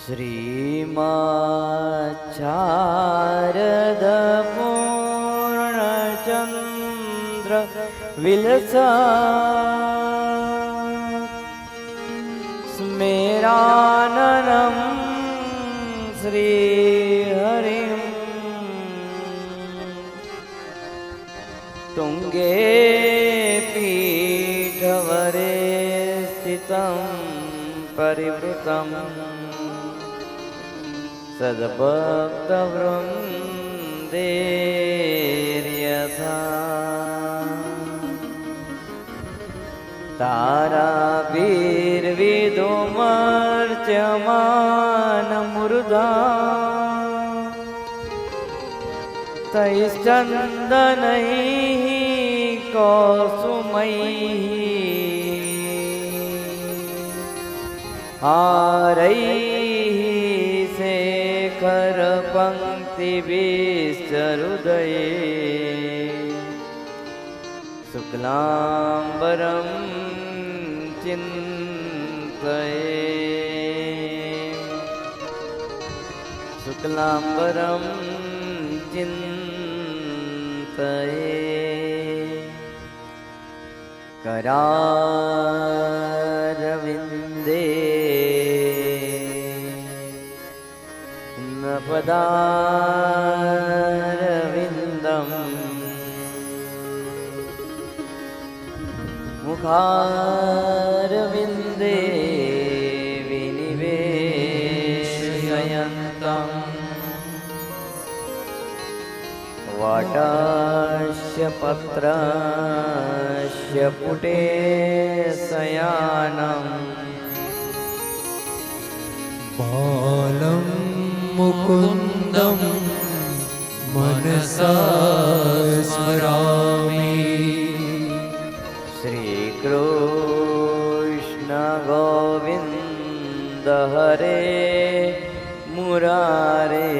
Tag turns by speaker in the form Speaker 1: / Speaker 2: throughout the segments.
Speaker 1: श्रीमाचार्यद पूर्णचन्द्र विलसा स्मेराननं श्रीहरिं तुंगे पीठवरे स्थितं परिवृतं सद्भक्तवृन्देर्यथा ताराभिर्विदुमर्च्यमानमुरुधा तैश्चन्दनैः कौसुमैः हारैः शेखरपङ्क्तिभिश्चरुदये शुक्लाम्बरं चिन्तये शुक्लाम्बरं चिन्तये करारविन्दे पदारविन्दं मुखारविन्दे विनिवेशयन्तं वाटास्य पत्रस्य पुटे शयानं
Speaker 2: बालं मुकुन्दं मनसा स्मरामि
Speaker 1: श्रीकृष्ण गोविन्द हरे मुरारे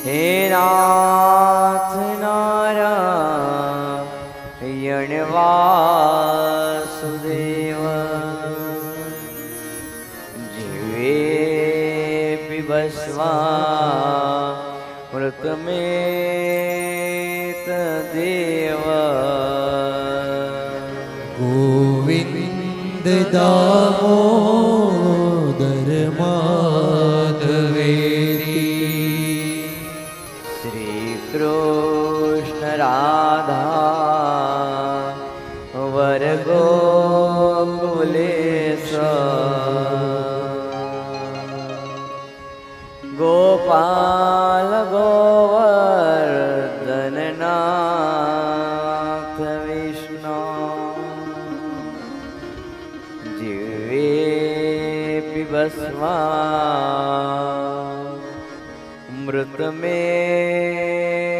Speaker 1: हे नाथ नारायण वासुदेव मृतमेतदेव
Speaker 2: गोविन्द दामोदर माधवेति
Speaker 1: श्रीकृष्ण राधा वर गोकुलेश गोपाल गोवर्धन नाथ विष्णु जीवे भस्मा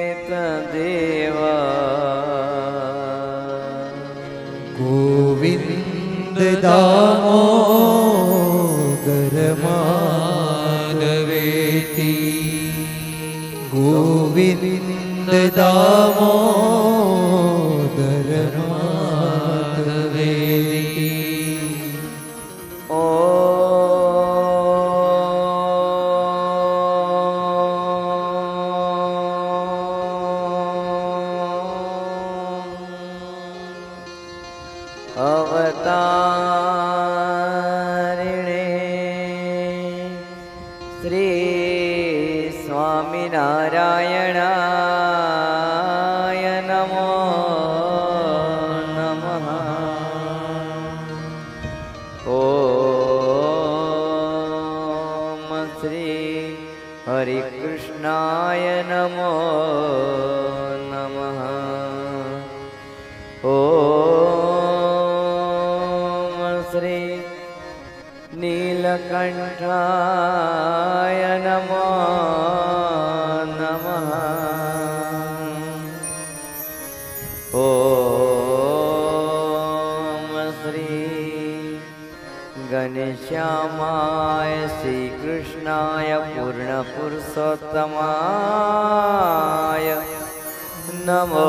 Speaker 1: मृतमेतदेव
Speaker 2: गोविन्द दामोदर माधवेति गोविन्द दामोदर माधवेति
Speaker 1: अवतारिणे श्री स्वामिनारायणाय नमो नमः। ॐ श्री हरिकृष्णाय नमो नमः। श्री नीलकण्ठाय नमो नमः। ॐ श्री घनश्यामाय श्रीकृष्णाय पूर्णपुरुषोत्तमाय नमो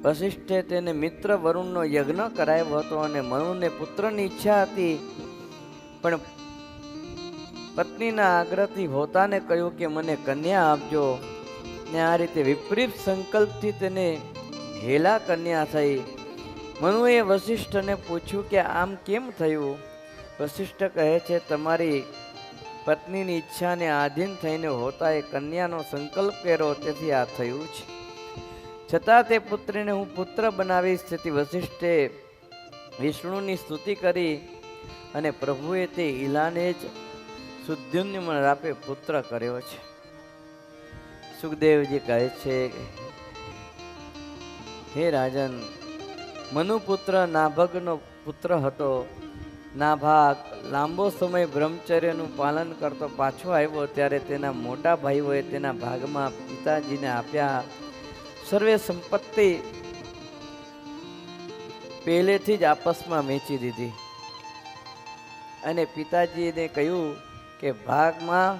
Speaker 1: વશિષ્ઠે તેને મિત્ર વરુણનો યજ્ઞ કરાવ્યો હતો અને મનુને પુત્રની ઈચ્છા હતી, પણ પત્નીના આગ્રહથી હોતાને કહ્યું કે મને કન્યા આપજો, ને આ રીતે વિપરીત સંકલ્પથી તેને હેલા કન્યા થઈ. મનુએ વશિષ્ઠને પૂછ્યું કે આમ કેમ થયું? વશિષ્ઠ કહે છે, તમારી પત્નીની ઈચ્છાને આધીન થઈને હોતાએ કન્યાનો સંકલ્પ કર્યો, તેથી આ થયું છે. છતાં તે પુત્રીને હું પુત્ર બનાવીશ. તેથી વશિષ્ઠે વિષ્ણુની સ્તુતિ કરી અને પ્રભુએ તે ઈલાને જ સુદ્યુમ્ન રાપે પુત્ર કર્યો છે. સુખદેવજી કહે છે, હે રાજન, મનુપુત્ર નાભગનો પુત્ર હતો. નાભાગ લાંબો સમય બ્રહ્મચર્યનું પાલન કરતો પાછો આવ્યો ત્યારે તેના મોટા ભાઈઓએ તેના ભાગમાં પિતાજીને આપ્યા. સર્વે સંપત્તિ પહેલેથી જ આપસમાં વેચી દીધી અને પિતાજીને કહ્યું કે ભાગમાં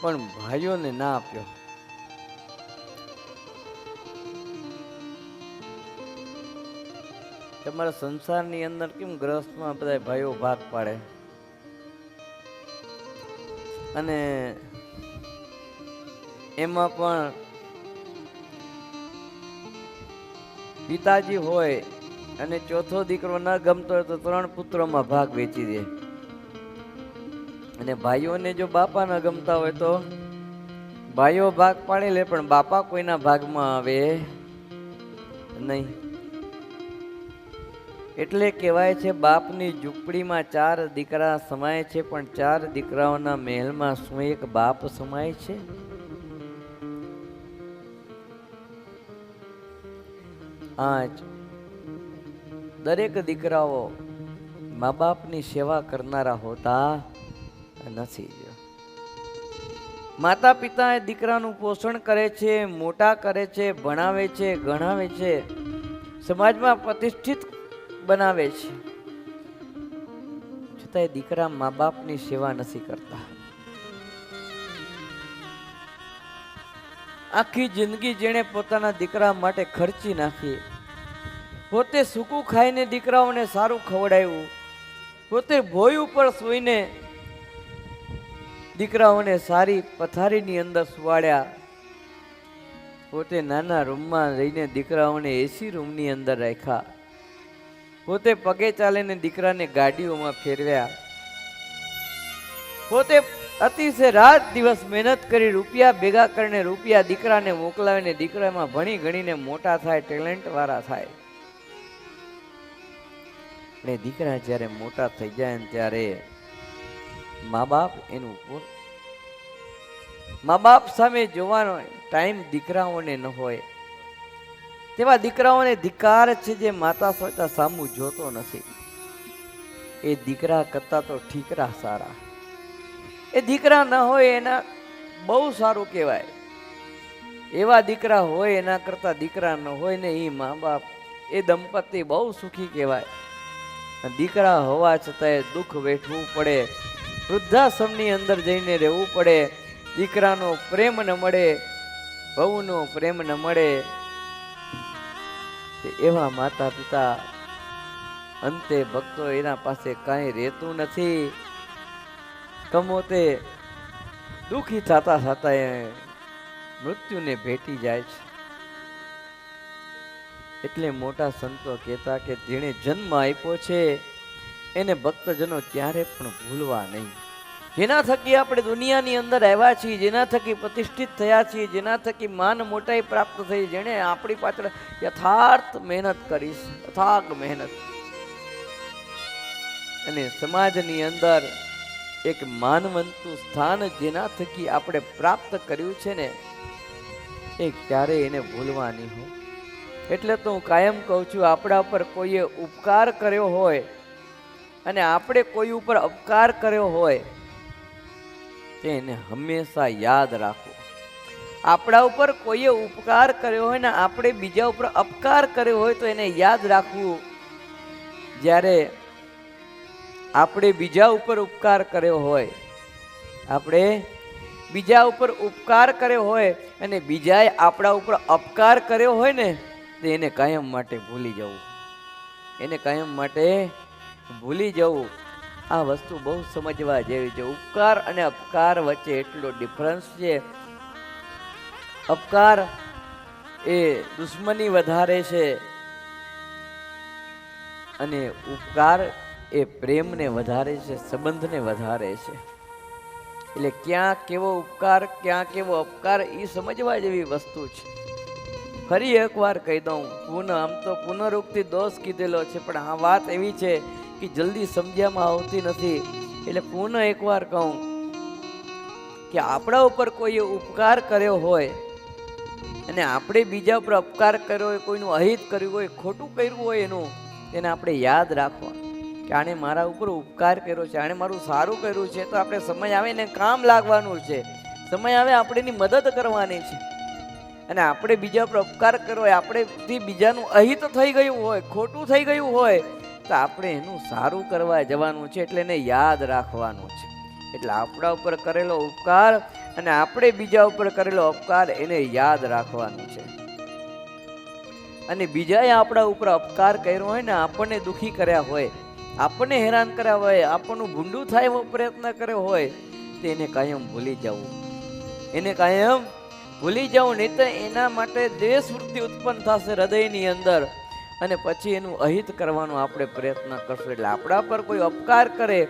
Speaker 1: પણ ભાઈઓને ના આપ્યો. તમારા સંસારની અંદર કેમ ગ્રહસ્થમાં બધા ભાઈઓ ભાગ પાડે અને એમાં પણ પિતાજી હોય અને ચોથો દીકરો ન ગમતો હોય તો 3 પુત્રોમાં ભાગ વેચી દે, અને ભાઈઓને જો બાપા ન ગમતા હોય તો ભાઈઓ ભાગ પાડી લે, પણ બાપા કોઈના ભાગમાં આવે નહીં. એટલે કહેવાય છે બાપની ઝૂંપડીમાં 4 દીકરા સમાય છે, પણ 4 દીકરાઓના મહેલમાં શું એક બાપ સમાય છે? આજ દરેક દીકરાઓ મા બાપની સેવા કરનારા હોતા નથી. માતા પિતા એ દીકરાનું પોષણ કરે છે, મોટા કરે છે, ભણાવે છે, ગણાવે છે, સમાજમાં પ્રતિષ્ઠિત બનાવે છે, છતાંય દીકરા મા બાપની સેવા નથી કરતા. આખી જિંદગી જેણે પોતાના દીકરા માટે ખર્ચી નાખી, પોતે સૂકું ખાઈને દીકરાઓને સારું ખવડાવ્યું, પોતે ભોય ઉપર સૂઈને દીકરાઓને સારી પથારીની અંદર સુવાડ્યા, પોતે નાના રૂમમાં રહીને દીકરાઓને એસી રૂમની અંદર રાખ્યા, પોતે પગે ચાલીને દીકરાને ગાડીઓમાં ફેરવ્યા, પોતે અતિશય રાત દિવસ મહેનત કરી રૂપિયા ભેગા કરીને રૂપિયા દીકરાને મોકલાવીને દીકરામાં ભણી ગણીને મોટા થાય, ટેલેન્ટ વાળા થાય. અને દીકરા જ્યારે મોટા થઈ જાય ને ત્યારે મા બાપ મા બાપ સામે જોવાનો ટાઈમ દીકરાઓને ન હોય. તેવા દીકરાઓને ધિક્કાર છે જે માતા સોતા સામું જોતો નથી. એ દીકરા કરતા તો ઠીકરા સારા. એ દીકરા ન હોય એના બહુ સારું કહેવાય. એવા દીકરા હોય એના કરતા દીકરા ન હોય ને એ મા બાપ એ દંપતી બહુ સુખી કહેવાય. દીકરા હોવા છતાંય દુઃખ વેઠવું પડે, વૃદ્ધાશ્રમની અંદર જઈને રહેવું પડે, દીકરાનો પ્રેમ ન મળે, વહુનો પ્રેમ ન મળે. એવા માતા પિતા અંતે ભક્તો એના પાસે કાંઈ રહેતું નથી. કમોતે દુઃખી થતા થતા એ મૃત્યુને ભેટી જાય છે. એટલે મોટા સંતો કહેતા કે જેણે જન્મ આપ્યો છે એને ભક્તજનો ક્યારે પણ ભૂલવા નહીં. જેના થકી આપણે દુનિયાની અંદર આવ્યા છીએ, જેના થકી પ્રતિષ્ઠિત થયા છીએ, જેના થકી માન મોટાઈ પ્રાપ્ત થઈ, જેણે આપણી પાછળ યથાર્થ મહેનત કરી, અથાગ મહેનત, અને સમાજની અંદર એક માનવંતું સ્થાન જેના થકી આપણે પ્રાપ્ત કર્યું છે ને, એ ક્યારેય એને ભૂલવા નહીં હોય. એટલે તો હું કાયમ કહું છું, આપણા ઉપર કોઈએ ઉપકાર કર્યો હોય અને આપણે કોઈ ઉપર અપકાર કર્યો હોય તેને હંમેશા યાદ રાખો. આપણા ઉપર કોઈએ ઉપકાર કર્યો હોય ને આપણે બીજા ઉપર અપકાર કર્યો હોય તો એને યાદ રાખવું. જ્યારે આપણે બીજા ઉપર ઉપકાર કર્યો હોય, આપણે બીજા ઉપર ઉપકાર કર્યો હોય અને બીજાએ આપણા ઉપર અપકાર કર્યો હોય ને, તો એને કાયમ માટે ભૂલી જવું, એને કાયમ માટે ભૂલી જવું. આ વસ્તુ બહુ સમજવા જેવી છે. ઉપકાર અને અપકાર વચ્ચે એટલો ડિફરન્સ છે. અપકાર એ દુશ્મની વધારે છે અને ઉપકાર એ પ્રેમને વધારે છે, સંબંધને વધારે છે. એટલે ક્યાં કેવો ઉપકાર ક્યાં કેવો અપકાર એ સમજવા જેવી વસ્તુ છે. ફરી એકવાર કહી દઉં, આમ તો પુનરુક્તિ દોષ કીધેલો છે, પણ આ વાત એવી છે કે જલ્દી સમજ્યામાં આવતી નથી. એટલે પુનઃ એકવાર કહું કે આપણા ઉપર કોઈએ ઉપકાર કર્યો હોય અને આપણે બીજા ઉપર અપકાર કર્યો હોય, કોઈનું અહિત કર્યું હોય, ખોટું કર્યું હોય એનું, તેને આપણે યાદ રાખવા કે આણે મારા ઉપર ઉપકાર કર્યો છે, આણે મારું સારું કર્યું છે. તો આપણે સમય આવે ને કામ લાગવાનું છે, સમય આવે આપણે એની મદદ કરવાની છે. અને આપણે બીજા પર અપકાર કર્યો હોય, આપણેથી બીજાનું અહિત થઈ ગયું હોય, ખોટું થઈ ગયું હોય, તો આપણે એનું સારું કરવા જવાનું છે. એટલે એને યાદ રાખવાનું છે. એટલે આપણા ઉપર કરેલો ઉપકાર અને આપણે બીજા ઉપર કરેલો અપકાર એને યાદ રાખવાનું છે. અને બીજાએ આપણા ઉપર અપકાર કર્યો હોય ને, આપણને દુખી કર્યા હોય, આપણને હેરાન કર્યા હોય, આપણનું ભૂંડું થાય એવો પ્રયત્ન કર્યો હોય, તો એને કાયમ ભૂલી જવું, એને કાયમ ભૂલી જવું. નહીં તો એના માટે દ્વેષ વૃત્તિ ઉત્પન્ન થશે હૃદયની અંદર અને પછી એનું અહિત કરવાનો આપણે પ્રયત્ન કરશું. એટલે આપણા પર કોઈ અપકાર કરે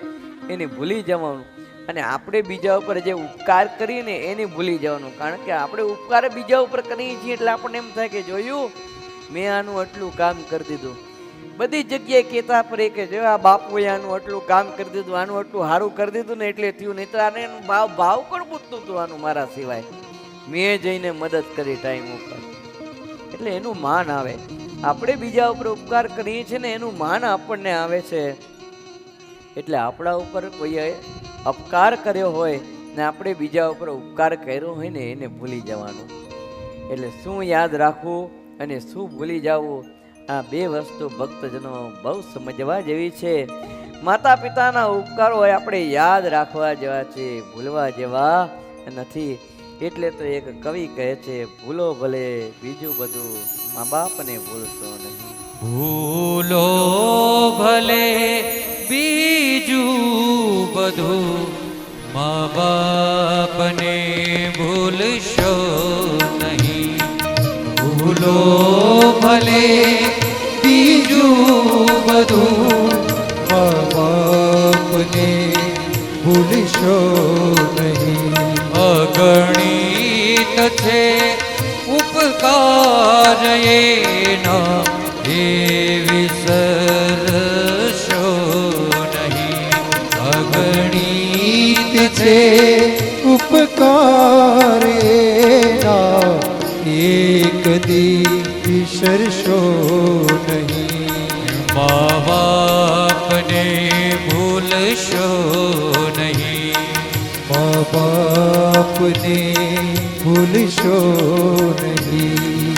Speaker 1: એને ભૂલી જવાનું અને આપણે બીજા ઉપર જે ઉપકાર કરીને એને ભૂલી જવાનું. કારણ કે આપણે ઉપકાર બીજા ઉપર કરીએ છીએ એટલે આપણને એમ થાય કે જોયું મેં આનું આટલું કામ કરી દીધું. બધી જગ્યાએ કહેતા પડે કે જો આ બાપુએ આનું આટલું કામ કરી દીધું, આનું આટલું સારું કરી દીધું ને એટલે થયું. નહીં તો આને એનું ભાવ કોણ પૂછતું હતું આનું મારા સિવાય? મેં જઈને મદદ કરી ટાઈમ ઉપર. એટલે એનું માન આવે. આપણે બીજા ઉપર ઉપકાર કરીએ છીએ ને એનું માન આપણને આવે છે. એટલે આપણા ઉપર કોઈએ અપકાર કર્યો હોય ને આપણે બીજા ઉપર ઉપકાર કર્યો હોય ને એને ભૂલી જવાનું. એટલે શું યાદ રાખવું અને શું ભૂલી જવું, આ બે વસ્તુ ભક્તજનો બહુ સમજવા જેવી છે. માતા પિતાના ઉપકારો હોય આપણે યાદ રાખવા જેવા છે, ભૂલવા જેવા નથી. એટલે તો એક કવિ કહે છે, ભૂલો ભલે બીજું બધું મા બાપને ભૂલશો નહીં.
Speaker 2: ભૂલો ભલે બીજું બધું મા બાપને ભૂલશો નહીં. ભૂલો ભલે બીજું બધું મા બાપને ભૂલશો નહીં. અગણિત છે ઉપકાર એના એ વિસરશો નહીં. અગણિત છે ઉપકાર એના એક દી વિસરશો નહીં. મા બાપને ભૂલશો નહીં. મા બાપને ભૂલશો નહીં.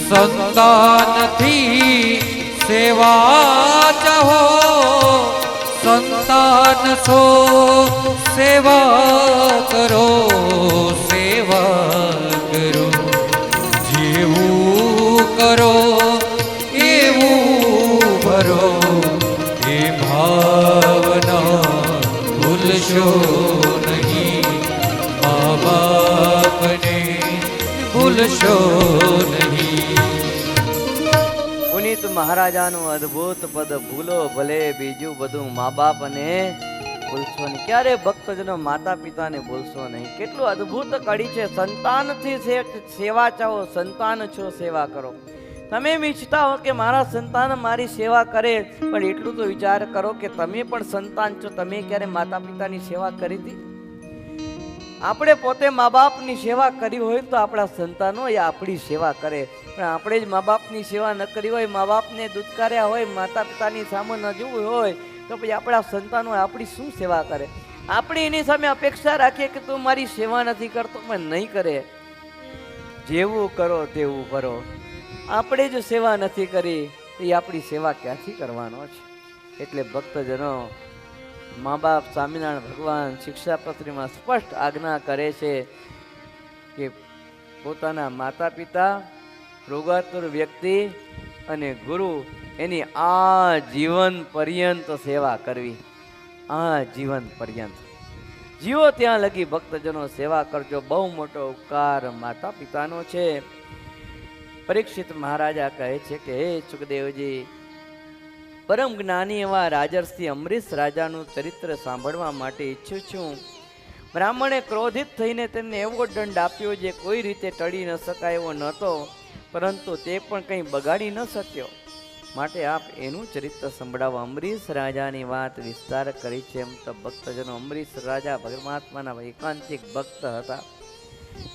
Speaker 2: સંતાનથી સેવા ચાહો, સંતાન સો સેવા કરો, સેવા કરો. જેવું કરો એવું ભરો, એ ભાવના ભૂલશો નહીં. મા બાપને ભૂલશો નહીં.
Speaker 1: પુનિત મહારાજાનું અદ્ભુત પદ, ભૂલો ભલે બીજું બધું મા બાપ અને ભૂલશો નહીં. ક્યારે ભક્તજનો માતા પિતાને ભૂલશો નહીં. કેટલું અદ્ભુત કડી છે. સંતાનથી સેવા ચાહો, સંતાન છો સેવા કરો. તમે એમ ઈચ્છતા હો કે મારા સંતાન મારી સેવા કરે, પણ એટલું તો વિચાર કરો કે તમે પણ સંતાન છો. તમે ક્યારે માતા પિતાની સેવા કરી હતી? આપણે પોતે મા બાપની સેવા કરી હોય તો આપણા સંતાનો એ આપણી સેવા કરે. પણ આપણે જ મા બાપની સેવા ન કરી હોય, મા બાપને દુત્કાર્યા હોય, માતા પિતાની સામે ન જોવું હોય, તો પછી આપણા સંતાનો આપણી શું સેવા કરે? આપણે એની સામે અપેક્ષા રાખીએ કે તું મારી સેવા નથી કરતો, પણ નહીં કરે. જેવું કરો તેવું કરો. આપણે જ સેવા નથી કરી તો એ આપણી સેવા ક્યાંથી કરવાનો છે? એટલે ભક્તજનો, મા બાપ સ્વામિનારાયણ ભગવાન શિક્ષાપત્રીમાં સ્પષ્ટ આજ્ઞા કરે છે કે પોતાના માતા પિતા રોગાતુર વ્યક્તિ અને ગુરુ એની આ જીવન પર્યંત સેવા કરવી. આ જીવન પર્યંત જીવો ત્યાં લગી ભક્તજનો સેવા કરજો. બહુ મોટો ઉપકાર માતા પિતાનો છે. પરીક્ષિત મહારાજા કહે છે કે હે સુખદેવજી, પરમ જ્ઞાની એવા રાજર્ષિ અમરીશ રાજાનું ચરિત્ર સાંભળવા માટે ઈચ્છું છું. બ્રાહ્મણે ક્રોધિત થઈને તેમને એવો દંડ આપ્યો જે કોઈ રીતે ટળી ન શકાય એવો નહોતો, પરંતુ તે પણ કંઈ બગાડી ન શક્યો. માટે આપ એનું ચરિત્ર સંભળાવો. અમરીશ રાજાની વાત વિસ્તાર કરી છે. એમ તો ભક્તજનો, અમરીશ રાજા પરમાત્માના એકાંતિક ભક્ત હતા.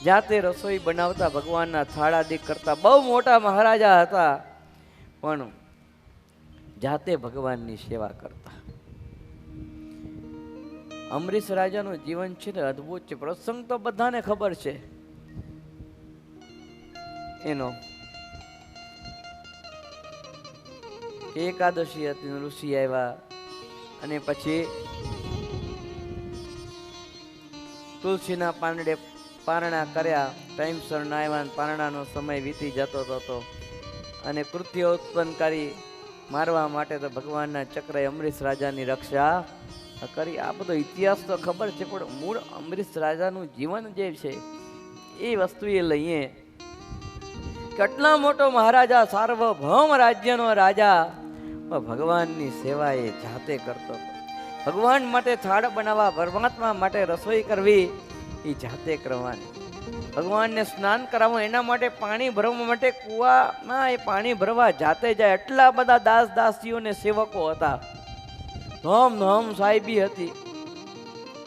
Speaker 1: જાતે રસોઈ બનાવતા, ભગવાનના થાળાદીક કરતા બહુ મોટા મહારાજા હતા, પણ જાતે ભગવાનની સેવા કરતા. અમરીશ રાજાનું જીવન છે ને અદ્ભુત છે. પ્રસંગ તો બધાને ખબર છે એનો. એકાદશી હતી, ઋષિ આવ્યા અને પછી તુલસીના પાંદડે પારણા કર્યા. ટાઈમસર ના આવ્યા, પારણાનો સમય વીતી જતો હતો અને કૃત્ય ઉત્પન્ન કરી મારવા માટે તો ભગવાનના ચક્રએ અમરીશ રાજાની રક્ષા કરી. આ બધો ઇતિહાસ તો ખબર છે, પણ મૂળ અમરીશ રાજાનું જીવન જે છે એ વસ્તુ એ લઈએ. કેટલા મોટો મહારાજા, સાર્વભૌમ રાજ્યનો રાજા, ભગવાનની સેવા એ જાતે કરતો હતો. ભગવાન માટે થાળ બનાવવા, પરમાત્મા માટે રસોઈ કરવી એ જાતે કરવાની. ભગવાનને સ્નાન કરાવવું, એના માટે પાણી ભરવા માટે કૂવામાં એ પાણી ભરવા જાતે જાય. એટલા બધા દાસ દાસીઓ ને સેવકો હતા, ધોમ ધોમ સાહેબી હતી,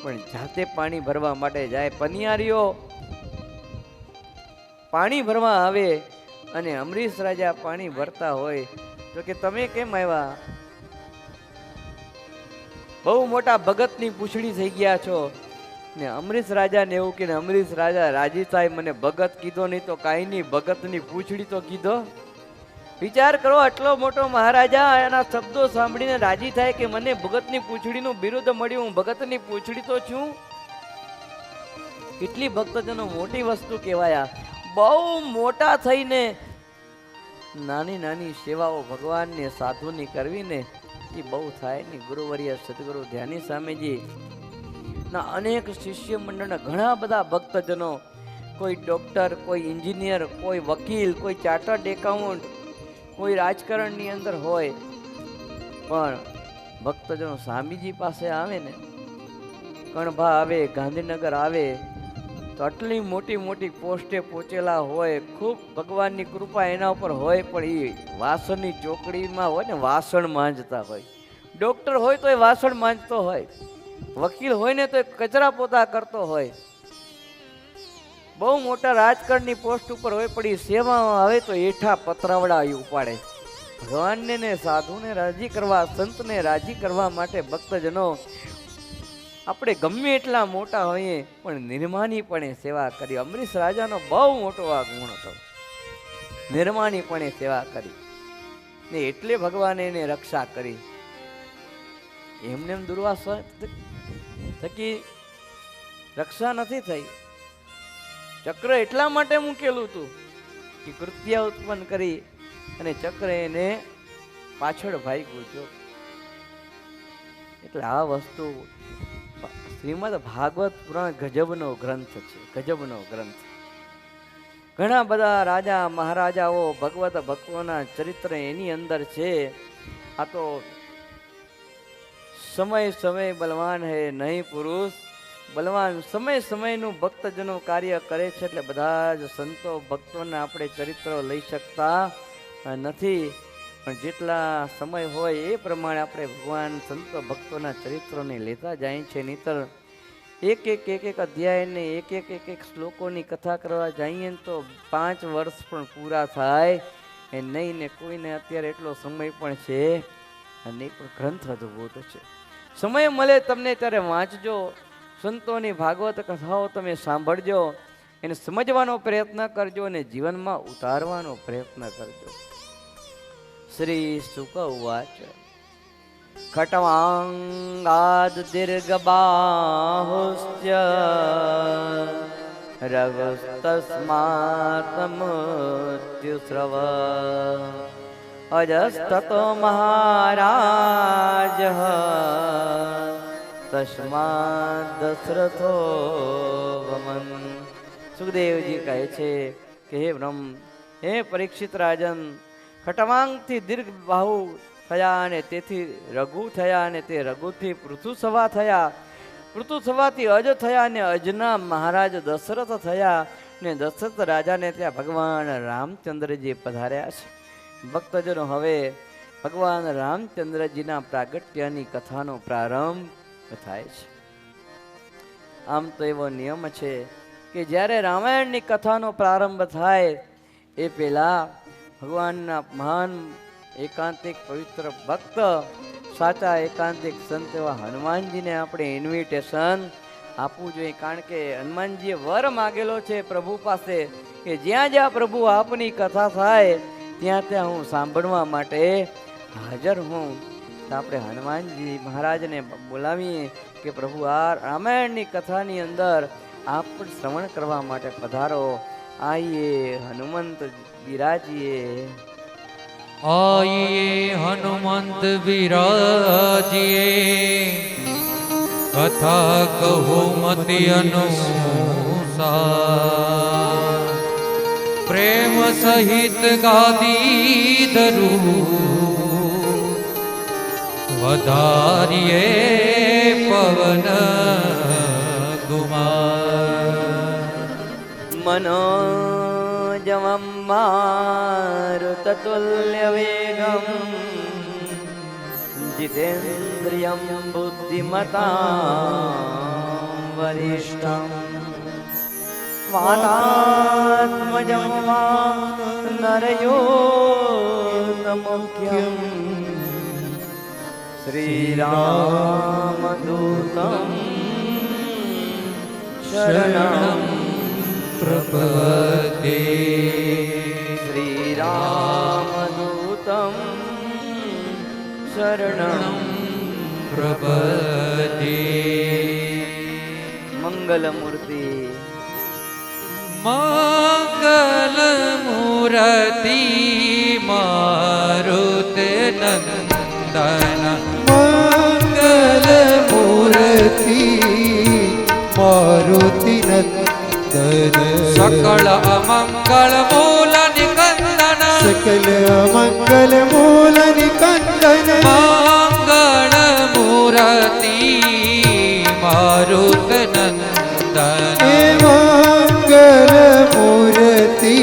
Speaker 1: પણ જાતે પાણી ભરવા માટે જાય. પનિયારીઓ પાણી ભરવા આવે અને અમરીશ રાજા પાણી ભરતા હોય તો કે તમે કેમ આવ્યા? બહુ મોટા ભગતની પૂંછડી થઈ ગયા છો. ને અમરીશ રાજાને એવું કે અમરીશ રાજા રાજી થાય, મને ભગત કીધો નહીં તો કાંઈ નહીં, ભગતની પૂંછડી તો કીધો. વિચાર કરો, આટલો મોટો મહારાજા એના શબ્દો સાંભળીને રાજી થાય કે મને ભગતની પૂંછડીનું બિરુદ મળ્યું, હું ભગતની પૂંછડી તો છું. કેટલી ભક્તજનો મોટી વસ્તુ કહેવાયા. બહુ મોટા થઈને નાની નાની સેવાઓ ભગવાનને સાધુની કરવીને એ બહુ થાય નહીં. ગુરુવર્ય સદગુરુ ધ્યાની સ્વામીજી ના અનેક શિષ્ય મંડળના ઘણા બધા ભક્તજનો, કોઈ ડોક્ટર, કોઈ એન્જિનિયર, કોઈ વકીલ, કોઈ ચાર્ટર્ડ એકાઉન્ટ, કોઈ રાજકારણની અંદર હોય, પણ ભક્તજનો સ્વામીજી પાસે આવે ને, કણભા આવે, ગાંધીનગર આવે તો આટલી મોટી મોટી પોસ્ટે પહોંચેલા હોય, ખૂબ ભગવાનની કૃપા એના ઉપર હોય, પણ એ વાસણની ચોકડીમાં હોય ને, વાસણ માંજતા હોય. ડોક્ટર હોય તો એ વાસણ માંજતો હોય, વકીલ હોય ને તો એ કચરા પોતા કરતો હોય, બહુ મોટા રાજકારણની પોસ્ટ ઉપર હોય, પણ એ સેવામાં આવે તો એઠા પતરાવડા એ ઉપાડે. ભગવાનને ને સાધુને રાજી કરવા, સંતને રાજી કરવા માટે ભક્તજનો આપણે ગમે એટલા મોટા હોઈએ પણ નિર્માનીપણે સેવા કરી. અમરીશ રાજાનો બહુ મોટો આ ગુણ હતો, નિર્માનીપણે સેવા કરી ને એટલે ભગવાને એને રક્ષા કરી. એમને એમ દુર્વાસા થકી રક્ષા નથી થઈ. ચક્ર એટલા માટે મૂકેલું હતું કે કૃત્ય ઉત્પન્ન કરી અને ચક્ર એને પાછળ ભાગ્યું જો. એટલે આ વસ્તુ શ્રીમદ ભાગવત પુરાણ ગજબનો ગ્રંથ છે, ગજબનો ગ્રંથ. ઘણા બધા રાજા મહારાજાઓ, ભગવત ભક્તોના ચરિત્ર એની અંદર છે. આ તો સમય સમય બલવાન હે નહીં પુરુષ બલવાન. સમય સમયનું ભક્તજનો કાર્ય કરે છે, એટલે બધા જ સંતો ભક્તોના આપણે ચરિત્રો લઈ શકતા નથી, પણ જેટલા સમય હોય એ પ્રમાણે આપણે ભગવાન સંતો ભક્તોના ચરિત્રોને લેતા જાય છે. નહીતર એક એક અધ્યાયને એક એક શ્લોકોની કથા કરવા જઈએ તો 5 વર્ષ પણ પૂરા થાય એ નહીં ને. કોઈને અત્યારે એટલો સમય પણ છે અને પણ ગ્રંથ અદભુત છે. સમય મળે તમને ત્યારે વાંચજો, સંતોની ભાગવત કથાઓ તમે સાંભળજો, એને સમજવાનો પ્રયત્ન કરજો અને જીવનમાં ઉતારવાનો પ્રયત્ન કરજો. શ્રી શુક ઉવાચ ખટવાંગાદ દીર્ઘબાહુસ્ય રઘુસ્તસ્માत् મૃત્યુસ્રવ અજસ્તતો મહારાજ તસ્માદ દશરથો વમન. સુખદેવજી કહે છે કે હે બ્રહ્મ, હે પરીક્ષિત રાજન, ખટવાંગથી દીર્ઘ બાહુ થયા અને તેથી રઘુ થયા અને તે રઘુથી પૃથુસવા થયા, પૃથુસવાથી અજ થયા અને અજના મહારાજ દશરથ થયા ને દશરથ રાજાને ત્યાં ભગવાન રામચંદ્રજી પધાર્યા છે. ભક્તજનો હવે ભગવાન રામચંદ્રજીના પ્રાગટ્યની કથાનો પ્રારંભ થાય છે. આમ તો એવો નિયમ છે કે જ્યારે રામાયણની કથાનો પ્રારંભ થાય એ પહેલા ભગવાનના મહાન એકાંતિક પવિત્ર ભક્ત, સાચા એકાંતિક સંત એવા હનુમાનજીને આપણે ઇન્વિટેશન આપવું જોઈએ. કારણ કે હનુમાનજીએ વર માગેલો છે પ્રભુ પાસે કે જ્યાં જ્યાં પ્રભુ આપની કથા થાય ત્યાં ત્યાં હું સાંભળવા માટે હાજર હું. તો આપણે હનુમાનજી મહારાજને બોલાવીએ કે પ્રભુ આ રામાયણની કથાની અંદર આપ પણ શ્રવણ કરવા માટે પધારો. આઈએ હનુમંત બિરાજીએ.
Speaker 2: आइए हनुमंत विराजिए, कथा कहो मति अनुसार, प्रेम सहित गादी धरू, वधारिए पवन कुमार.
Speaker 1: मनोजवं मारुततुल्यवेगं जितेन्द्रियं बुद्धिमतां वरिष्ठं वातात्मजं नरयोतमुख्यं श्रीरामदूतं शरणं
Speaker 2: प्रपद्ये.
Speaker 1: श्रीरामदूतं शरणं
Speaker 2: प्रपद्ये.
Speaker 1: मंगलमूर्ति
Speaker 2: मंगलमूर्ति मारुति नंदन,
Speaker 3: मंगलमूर्ति मारुति नंदन,
Speaker 2: सकल अमंगल मूल निकंदन,
Speaker 3: सकल अमंगल मूल निकंदन,
Speaker 2: मंगल मूर्ति मारुति नंदन,
Speaker 3: मंगल मूर्ति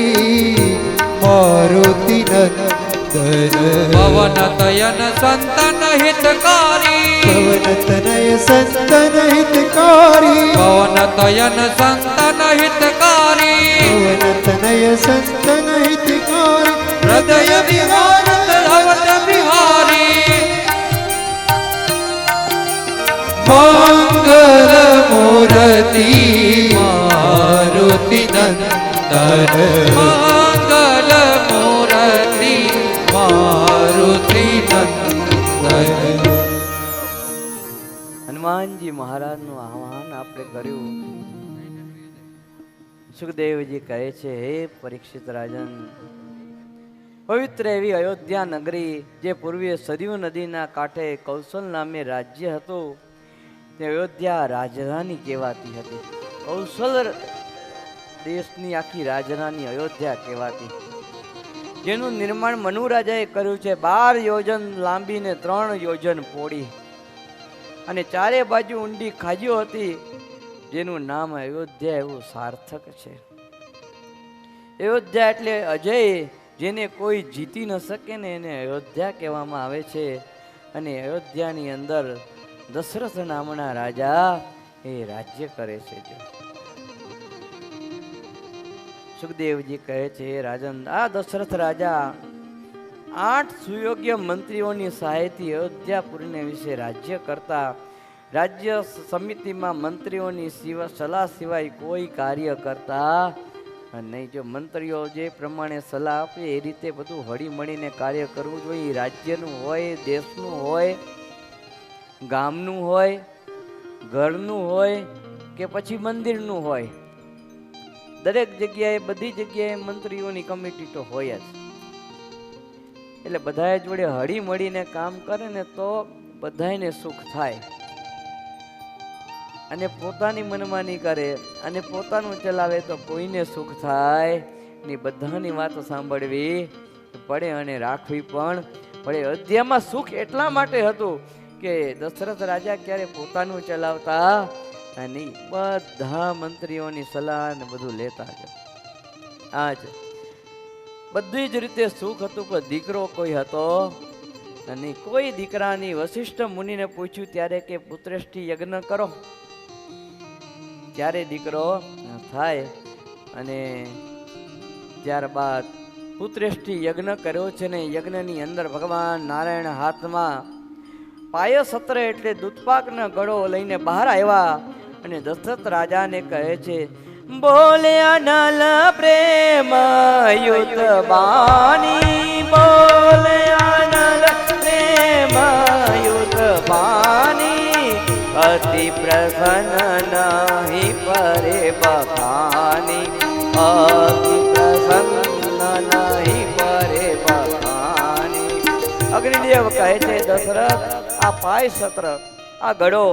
Speaker 3: मारुति नंदन,
Speaker 2: पवन तयन संतन हितकारी,
Speaker 3: पवन तनय संतन हितकारी,
Speaker 2: पवन तयन संतन हितकारी,
Speaker 3: पवन तनय संतन हितकारी,
Speaker 2: हृदय विहार धवत बिहारी.
Speaker 3: मंगल मूर्ति मारुति नंदन,
Speaker 2: मंगल मूर्ति मारुति नंदन.
Speaker 1: હનુમાનજી મહારાજનું આહ્વાન આપણે કર્યું. સુખદેવજી કહે છે, હે પરીક્ષિત રાજન, પવિત્ર એવી અયોધ્યા નગરી જે પૂર્વીય સરયુ નદીના કાંઠે કૌશલ નામે રાજ્ય હતું તે અયોધ્યા રાજધાની કહેવાતી હતી. કૌશલ દેશની આખી રાજધાની અયોધ્યા કહેવાતી, જેનું નિર્માણ મનુ રાજાએ કર્યું છે. 12 યોજન લાંબી ને 3 યોજન પહોળી અને ચારે બાજુ ઊંડી ખાજીઓ હતી, જેનું નામ અયોધ્યા એવું સાર્થક છે. અયોધ્યા એટલે અજય, જેને કોઈ જીતી ન શકે ને એને અયોધ્યા કહેવામાં આવે છે. અને અયોધ્યાની અંદર દશરથ નામના રાજા એ રાજ્ય કરે છે. સુખદેવજી કહે છે, રાજન, આ દશરથ રાજા 8 સુયોગ્ય મંત્રીઓની સહાયથી અયોધ્યાપુરને વિશે રાજ્ય કરતા. રાજ્ય સમિતિમાં મંત્રીઓની સલાહ સિવાય કોઈ કાર્ય કરતા નહીં. જો મંત્રીઓ જે પ્રમાણે સલાહ આપે એ રીતે બધું હળી મળીને કાર્ય કરવું જોઈએ. રાજ્યનું હોય, દેશનું હોય, ગામનું હોય, ઘરનું હોય કે પછી મંદિરનું હોય, દરેક જગ્યાએ બધી જગ્યાએ મંત્રીઓની કમિટી તો હોય જ, એટલે બધાએ જોડે હળી મળીને કામ કરે ને તો બધાને સુખ થાય. અને પોતાની મનમાની કરે અને પોતાનું ચલાવે તો કોઈને સુખ થાય ની બધાની વાતો સાંભળવી પડે અને રાખવી પણ પડે. અયોધ્યામાં સુખ એટલા માટે હતું કે દશરથ રાજા ક્યારે પોતાનું ચલાવતા અને બધા મંત્રીઓની સલાહ ને બધું લેતા છે. આજ બધી જ રીતે સુખ હતું, પણ દીકરો કોઈ હતો અને કોઈ દીકરાની વશિષ્ઠ મુનિને પૂછ્યું ત્યારે કે પુત્રેષ્ઠી યજ્ઞ કરો, ત્યારે દીકરો થાય. અને ત્યારબાદ પુત્રેષ્ઠી યજ્ઞ કર્યો છે ને યજ્ઞની અંદર ભગવાન નારાયણ હાથમાં પાય સત્ર એટલે દૂધપાકનો ગળો લઈને બહાર આવ્યા અને દશરથ રાજાને કહે છે, બોલ્યા નલ પ્રેમ યુત બાની, બોલ્યા નલ પ્રેમ યુત બાની, અતિ પ્રસન્ન નહીં પરે બખાની, અતિ પ્રસન્ન નહીં પરે બખાની. અગ્નિદેવ કહે છે, દશરથ આ પાય સત્ર, આ ગળો,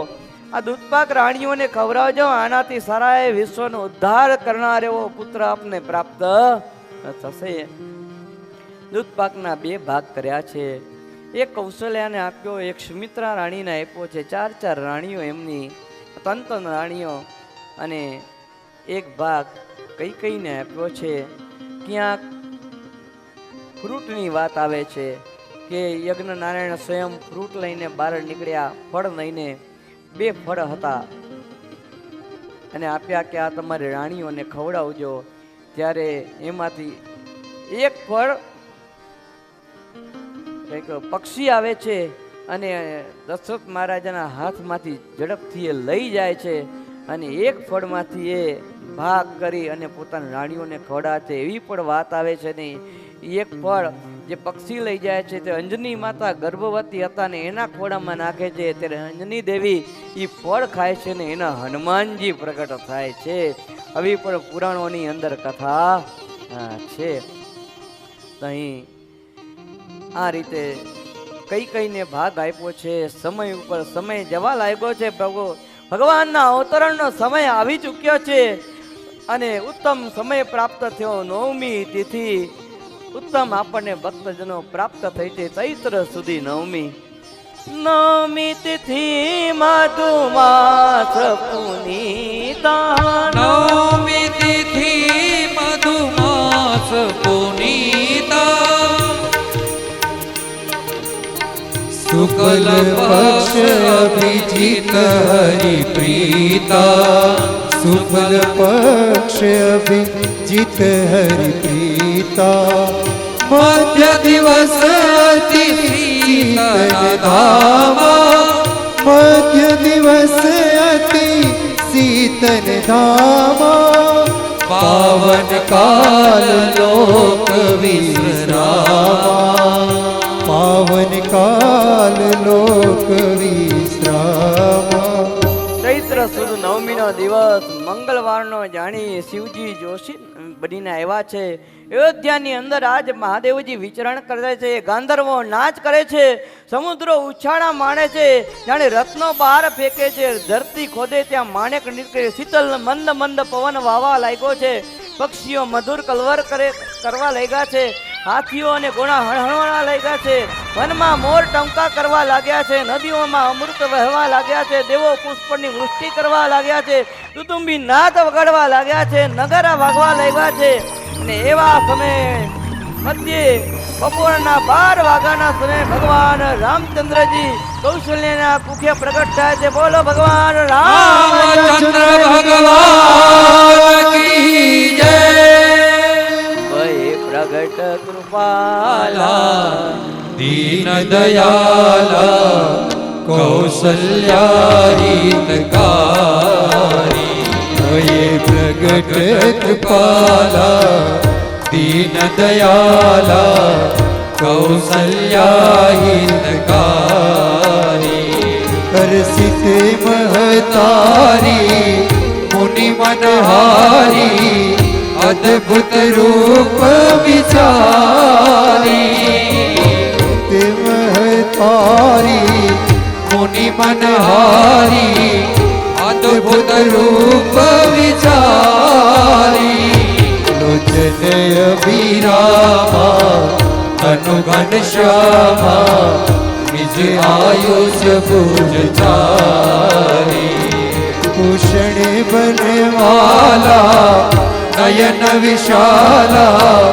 Speaker 1: આ દૂધપાક રાણીઓને ખવડાવજો, આનાથી સારા વિશ્વનો ઉદ્ધાર કરનાર એવો પુત્ર આપને પ્રાપ્ત થશે. દૂધપાકના 2 ભાગ કર્યા છે, એક કૌશલ્યાને આપ્યો, એક સુમિત્રા રાણીને આપ્યો છે. 4 રાણીઓ એમની તંતન રાણીઓ, અને એક ભાગ કૈકેયીને આપ્યો છે. ક્યાંક ફ્રૂટની વાત આવે છે કે યજ્ઞ નારાયણ સ્વયં ફ્રૂટ લઈને બહાર નીકળ્યા, ફળ લઈને. 2 ફળ હતા અને આપ્યા કે આ તમારી રાણીઓને ખવડાવજો. ત્યારે એમાંથી એક ફળ એક પક્ષી આવે છે અને દશરથ મહારાજાના હાથમાંથી ઝડપથી એ લઈ જાય છે અને એક ફળમાંથી એ ભાગ કરી અને પોતાની રાણીઓને ખવડાવે છે. એવી પણ વાત આવે છે ને એક ફળ જે પક્ષી લઈ જાય છે તે અંજની માતા ગર્ભવતી હતા ને એના ખોડામાં નાખે છે. ત્યારે અંજની દેવી એ ફળ ખાય છે ને એના હનુમાનજી પ્રગટ થાય છે. આવી પણ પુરાણોની અંદર કથા છે. અહીં આ રીતે કૈકેયીને ભાગ આપ્યો છે. સમય ઉપર સમય જવા લાગ્યો છે. ભગવાનના અવતરણનો સમય આવી ચૂક્યો છે અને ઉત્તમ સમય પ્રાપ્ત થયો. 9મી તિથિ ઉત્તમ આપણને ભક્તજનો પ્રાપ્ત થઈ છે. ચૈત્ર સુધી 9મી તિથિ મધુમાસ પુનીતા,
Speaker 2: 9મી તિથિ મધુમાસ પુનીતા,
Speaker 3: શુક્લ પક્ષ અભિજીત હરિપ્રીતા, શુક્લ પક્ષ અભિજીત હરિપ્રીતા, મધ્ય દિવસ અતિ શીતલધામા, મધ્ય દિવસ અતિ શીતલધામા, પાવન કાલ લોક વિશ્રામા, પાવન કાલ લોક વિશ્રામા.
Speaker 1: ચૈત્ર સુદ 9મીનો દિવસ મંગળવારનો જાણી શિવજી જોશી બનીને આવ્યા છે. અયોધ્યાની અંદર આજ મહાદેવજી વિચરણ કરે છે. ગાંધર્વો નાચ કરે છે, સમુદ્ર ઉછાળા માણે છે, જાણે રત્નો બહાર ફેંકે છે. ધરતી ખોદે ત્યાં માણેક નીકળે, શીતલ મંદ મંદ પવન વાવા લાગ્યો છે. પક્ષીઓ મધુર કલવર કરવા લાગ્યા છે. હાથીઓ અને ઘોડા હણહણવા લાગ્યા છે. વનમાં મોર ટંકા કરવા લાગ્યા છે. નદીઓમાં અમૃત વહેવા લાગ્યા છે. દેવો પુષ્પની વૃષ્ટિ કરવા લાગ્યા છે. તુતુંબી નાદ વગાડવા લાગ્યા છે. નગારા વાગવા લાગ્યા છે. અને એવા સમયે મધ્યે બપોરના 12 વાગ્યાના સમયે ભગવાન રામચંદ્રજી કૌશલ્યના કુખે પ્રગટ થાય છે. બોલો ભગવાન
Speaker 2: રામચંદ્ર ભગવાન કી જય.
Speaker 1: પ્રગટ કૃપાલા
Speaker 2: દીન દયાલા કૌશલ્યાહિતકારી,
Speaker 3: પ્રગટ કૃપાલા દીન દયાલા
Speaker 2: કૌશલ્યાહિતકારી,
Speaker 3: હર્ષિત મહતારી મુનિ મનહારી,
Speaker 2: અદ્ભુત રૂપ વિચારી
Speaker 3: તે મહતારી
Speaker 2: મુનિ મનહારી અદ્ભુત રૂપ વિચારી
Speaker 3: લોચન અભિરામા
Speaker 2: અનુગણ શ્યામા નિજ આયુષ ભુજ ચારી
Speaker 3: ભૂષણ બનવાલા
Speaker 2: નયન વિશાલા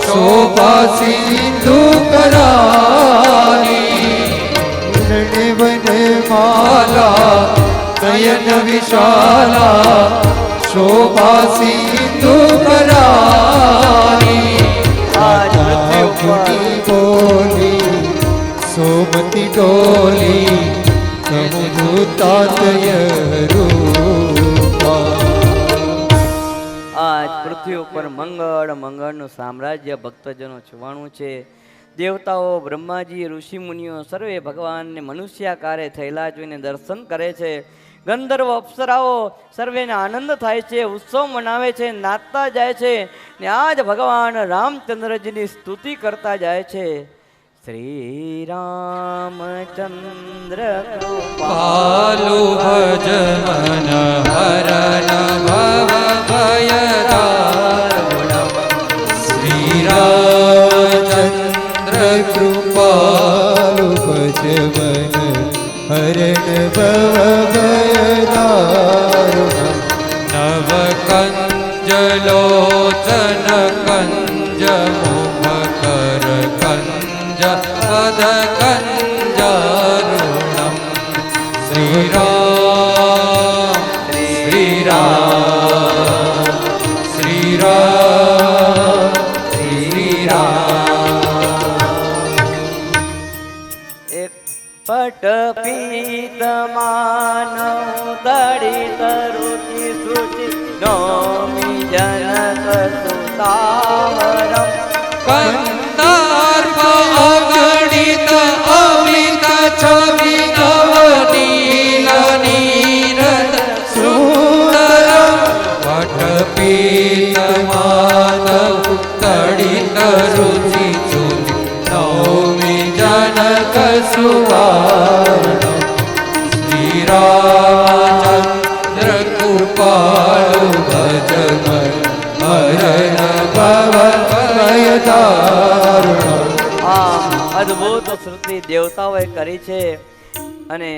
Speaker 2: શોભા સિંધુ કરાની
Speaker 3: ભૂષણ બનવાલા
Speaker 2: માલા નયન વિશાલા શોભા સિંધુ કરાની
Speaker 1: આજ પૃથ્વી ઉપર
Speaker 3: બોલી સોમતી ડોલી સમુદાતય રૂપા
Speaker 1: આજ પૃથ્વી ઉપર મંગળનું સામ્રાજ્ય ભક્તજનો છુવાણું છે. દેવતાઓ બ્રહ્માજી ઋષિ મુનિઓ સર્વે ભગવાનને મનુષ્યાકારે થયેલા જોઈને દર્શન કરે છે. ગંધર્વ અપ્સરાઓ સર્વેને આનંદ થાય છે, ઉત્સવ મનાવે છે, નાચતા જાય છે ને આજ ભગવાન રામચંદ્રજીની સ્તુતિ કરતા જાય છે. શ્રી રામચંદ્ર
Speaker 2: પાલુ ભજ મન હરણ ભવ ભયદારુણમ શ્રી રામચંદ્ર
Speaker 3: કૃપાલુ ભજવન હરણ ભવ ભયદારુણમ
Speaker 2: નવ કંજ લોચન કંજ મુખ કર કંજ પદ કંજારુણમ શ્રી રામ શ્રી રામ શ્રી રામ શ્રી રામ
Speaker 1: એક પટ પીત માનવ દડિત રુચિ સુચિ નોમી જનક સુતાવરમ
Speaker 2: કંદાર્પ અગણિત અમિત છવિ નવનીલ નીરદ સુંદર વટપીત માધવ તડિત રુચિ ચુનિ નૌમિ જનક સુવર્ણ શ્રી રામચંદ્ર કૃપાળુ ભજમન હરણ ભવ ભયદારુણમ
Speaker 1: આ અદ્ભુત શ્રુતિ દેવતાઓએ કરી છે અને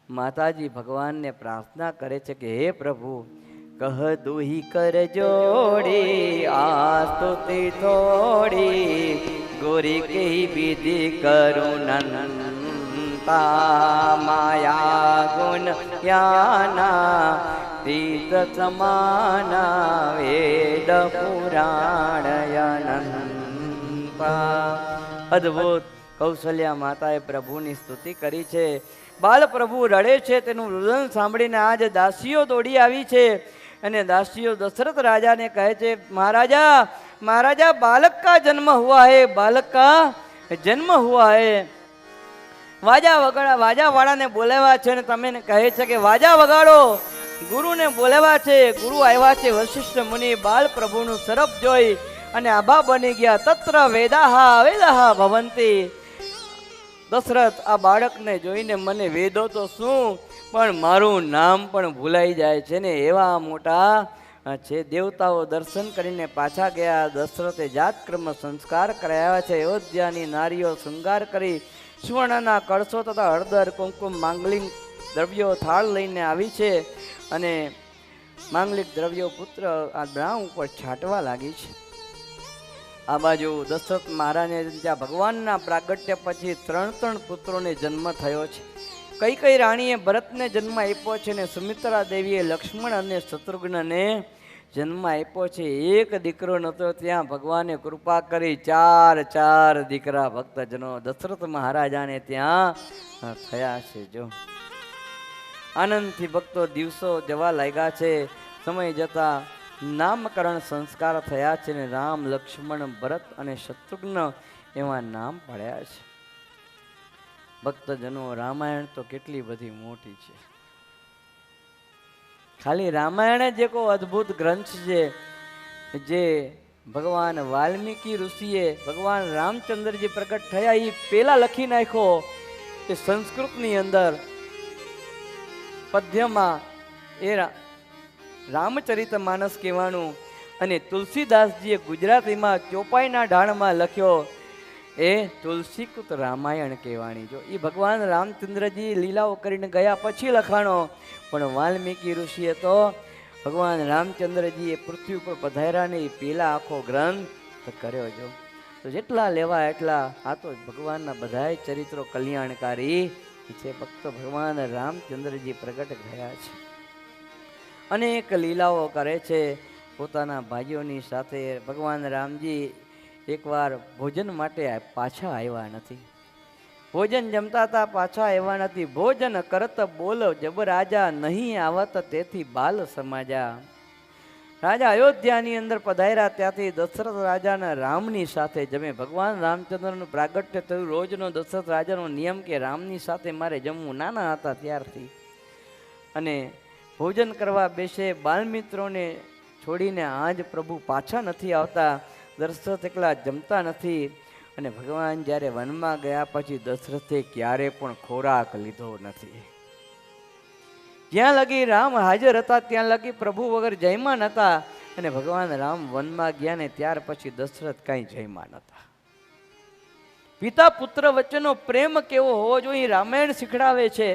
Speaker 1: માતાજી ભગવાનને પ્રાર્થના કરે છે કે હે પ્રભુ કહ દુહી કર જોડી આ સ્તુતિ થોડી ગોરી કહી વિધિ કરુણંતા માયા ગુણ યાના તીર્થ સમાના વેદ પુરાણયનંતા. અદ્ભુત કૌશલ્યા માતાએ પ્રભુની સ્તુતિ કરી છે. બાલ પ્રભુ રડે છે તેનું રુદન સાંભળીને આજ દાસીઓ દોડી આવી છે અને દાસીઓ દશરથ રાજાને કહે છે મહારાજા મહારાજા બાલક કા જન્મ હુआ है, बालक का जन्म हुआ है. વાજા વાળાને બોલાવ્યા છે અને તમે કહે છે કે વાજા વગાડો. ગુરુને બોલાવ્યા છે, ગુરુ આવ્યા છે. વશિષ્ઠ મુનિ બાલ પ્રભુનું સરપ જોઈ અને આભા બની ગયા. તત્ર વેદાહા ભવંતી. દશરથ આ બાળકને જોઈને મને વેદો તો શું પણ મારું નામ પણ ભૂલાઈ જાય છે ને એવા મોટા છે. દેવતાઓ દર્શન કરીને પાછા ગયા. દશરથે જાતક્રમ સંસ્કાર કરાવ્યા છે. અયોધ્યાની નારીઓ શૃંગાર કરી સુવર્ણના કળશો તથા હળદર કુમકુમ માંગલિક દ્રવ્યો થાળ લઈને આવી છે અને માંગલિક દ્રવ્યો પુત્ર આ બ્રાહ્મ ઉપર છાંટવા લાગી છે. આ બાજુ દશરથ મહારાજને ત્યાં ભગવાનના પ્રાગટ્ય પછી ત્રણ પુત્રોને જન્મ થયો છે. કઈ રાણીએ ભરતને જન્મ આપ્યો છે અને સુમિત્રા દેવીએ લક્ષ્મણ અને શત્રુઘ્નને જન્મ આપ્યો છે. એક દીકરો નહોતો ત્યાં ભગવાને કૃપા કરી ચાર દીકરા ભક્તજનો દશરથ મહારાજાને ત્યાં થયા છે. જો આનંદથી ભક્તો દિવસો જવા લાગ્યા છે. સમય જતા નામકરણ સંસ્કાર થયા છે ને રામ લક્ષ્મણ ભરત અને શત્રુઘ્ન એવા નામ પડ્યા છે. ભક્તજનો રામાયણ તો કેટલી બધી મોટી છે. ખાલી રામાયણ જ એક અદ્ભુત ગ્રંથ છે જે ભગવાન વાલ્મીકી ઋષિએ ભગવાન રામચંદ્રજી પ્રગટ થયા એ પેલા લખી નાખ્યો એ સંસ્કૃતની અંદર પદ્યમાં એ રામચરિત માનસ કહેવાનું, અને તુલસીદાસજીએ ગુજરાતીમાં ચોપાઈના ઢાળમાં લખ્યો એ તુલસીકૃત રામાયણ કહેવાની. જો એ ભગવાન રામચંદ્રજી લીલાઓ કરીને ગયા પછી લખાણો, પણ વાલ્મીકી ઋષિએ તો ભગવાન રામચંદ્રજીએ પૃથ્વી ઉપર પધાર્યા ને એ પેલા આખો ગ્રંથ કર્યો. જો તો જેટલા લેવા એટલા, આ તો ભગવાનના બધાય ચરિત્રો કલ્યાણકારી છે. ભક્ત ભગવાન રામચંદ્રજી પ્રગટ થયા છે, અનેક લીલાઓ કરે છે પોતાના ભાઈઓની સાથે. ભગવાન રામજી એકવાર ભોજન માટે પાછા આવ્યા નથી, ભોજન જમતા હતા પાછા આવ્યા નથી. ભોજન કરત બોલ જબ રાજા, નહીં આવત તેથી બાલ સમાજા. રાજા અયોધ્યાની અંદર પધાર્યા ત્યાંથી દશરથ રાજાના રામની સાથે જમે. ભગવાન રામચંદ્રનું પ્રાગટ્ય થયું. રોજનો દશરથ રાજાનો નિયમ કે રામની સાથે મારે જમવું, નાના હતા ત્યારથી. અને ભોજન કરવા બેસે, બાલમિત્રોને છોડીને આજ પ્રભુ પાછા નથી આવતા. દશરથ એકલા જમતા નથી. અને ભગવાન જ્યારે વનમાં ગયા પછી દશરથે ક્યારે પણ ખોરાક લીધો નથી. જ્યાં લગી રામ હાજર હતા ત્યાં લગી પ્રભુ વગર જયમાં નતા. અને ભગવાન રામ વનમાં ગયા ને ત્યાર પછી દશરથ કાંઈ જયમાં નતા. પિતા પુત્ર વચ્ચેનો પ્રેમ કેવો હોવો જોઈએ રામાયણ શીખડાવે છે.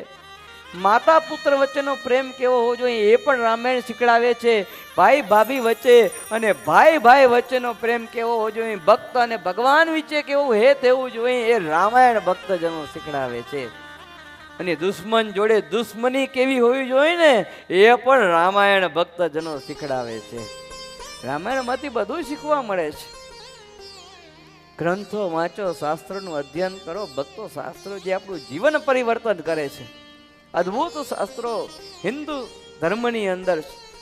Speaker 1: માતા પુત્ર વચ્ચેનો પ્રેમ કેવો હોવો જોઈએ એ પણ રામાયણ શીખડાવે છે. ભાઈ ભાભી વચ્ચે અને ભાઈ ભાઈ વચ્ચેનો પ્રેમ કેવો હોવો જોઈએ, ભક્ત અને ભગવાન વચ્ચે કેવું હે તેવું જોઈએ એ રામાયણ ભક્તજનો શીખડાવે છે. અને દુશ્મન જોડે દુશ્મની કેવી હોવી જોઈએ ને એ પણ રામાયણ ભક્તજનો શીખડાવે છે. રામાયણમાંથી બધું શીખવા મળે છે. ગ્રંથો વાંચો, શાસ્ત્રનું અધ્યયન કરો. ભક્તો શાસ્ત્રો જે આપણું જીવન પરિવર્તન કરે છે, અદ્ભુત શાસ્ત્રો હિન્દુ ધર્મની અંદર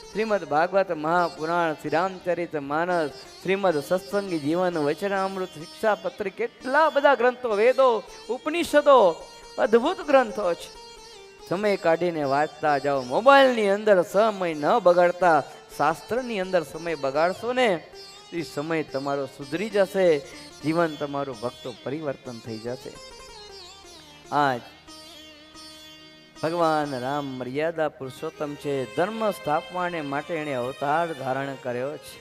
Speaker 1: શ્રીમદ ભાગવત મહાપુરાણ, શ્રી રામચરિત માનસ, શ્રીમદ સત્સંગી જીવન, વચનામૃત, શિક્ષાપત્રી, કેટલા બધા ગ્રંથો, વેદો, ઉપનિષદો, અદ્ભુત ગ્રંથો છે. સમય કાઢીને વાંચતા જાઓ. મોબાઈલની અંદર સમય ન બગાડતા શાસ્ત્રની અંદર સમય બગાડશો ને એ સમય તમારો સુધરી જશે, જીવન તમારું ભક્તો પરિવર્તન થઈ જશે. આજ ભગવાન રામ મર્યાદા પુરુષોત્તમ છે. ધર્મ સ્થાપવાને માટે એણે અવતાર ધારણ કર્યો છે.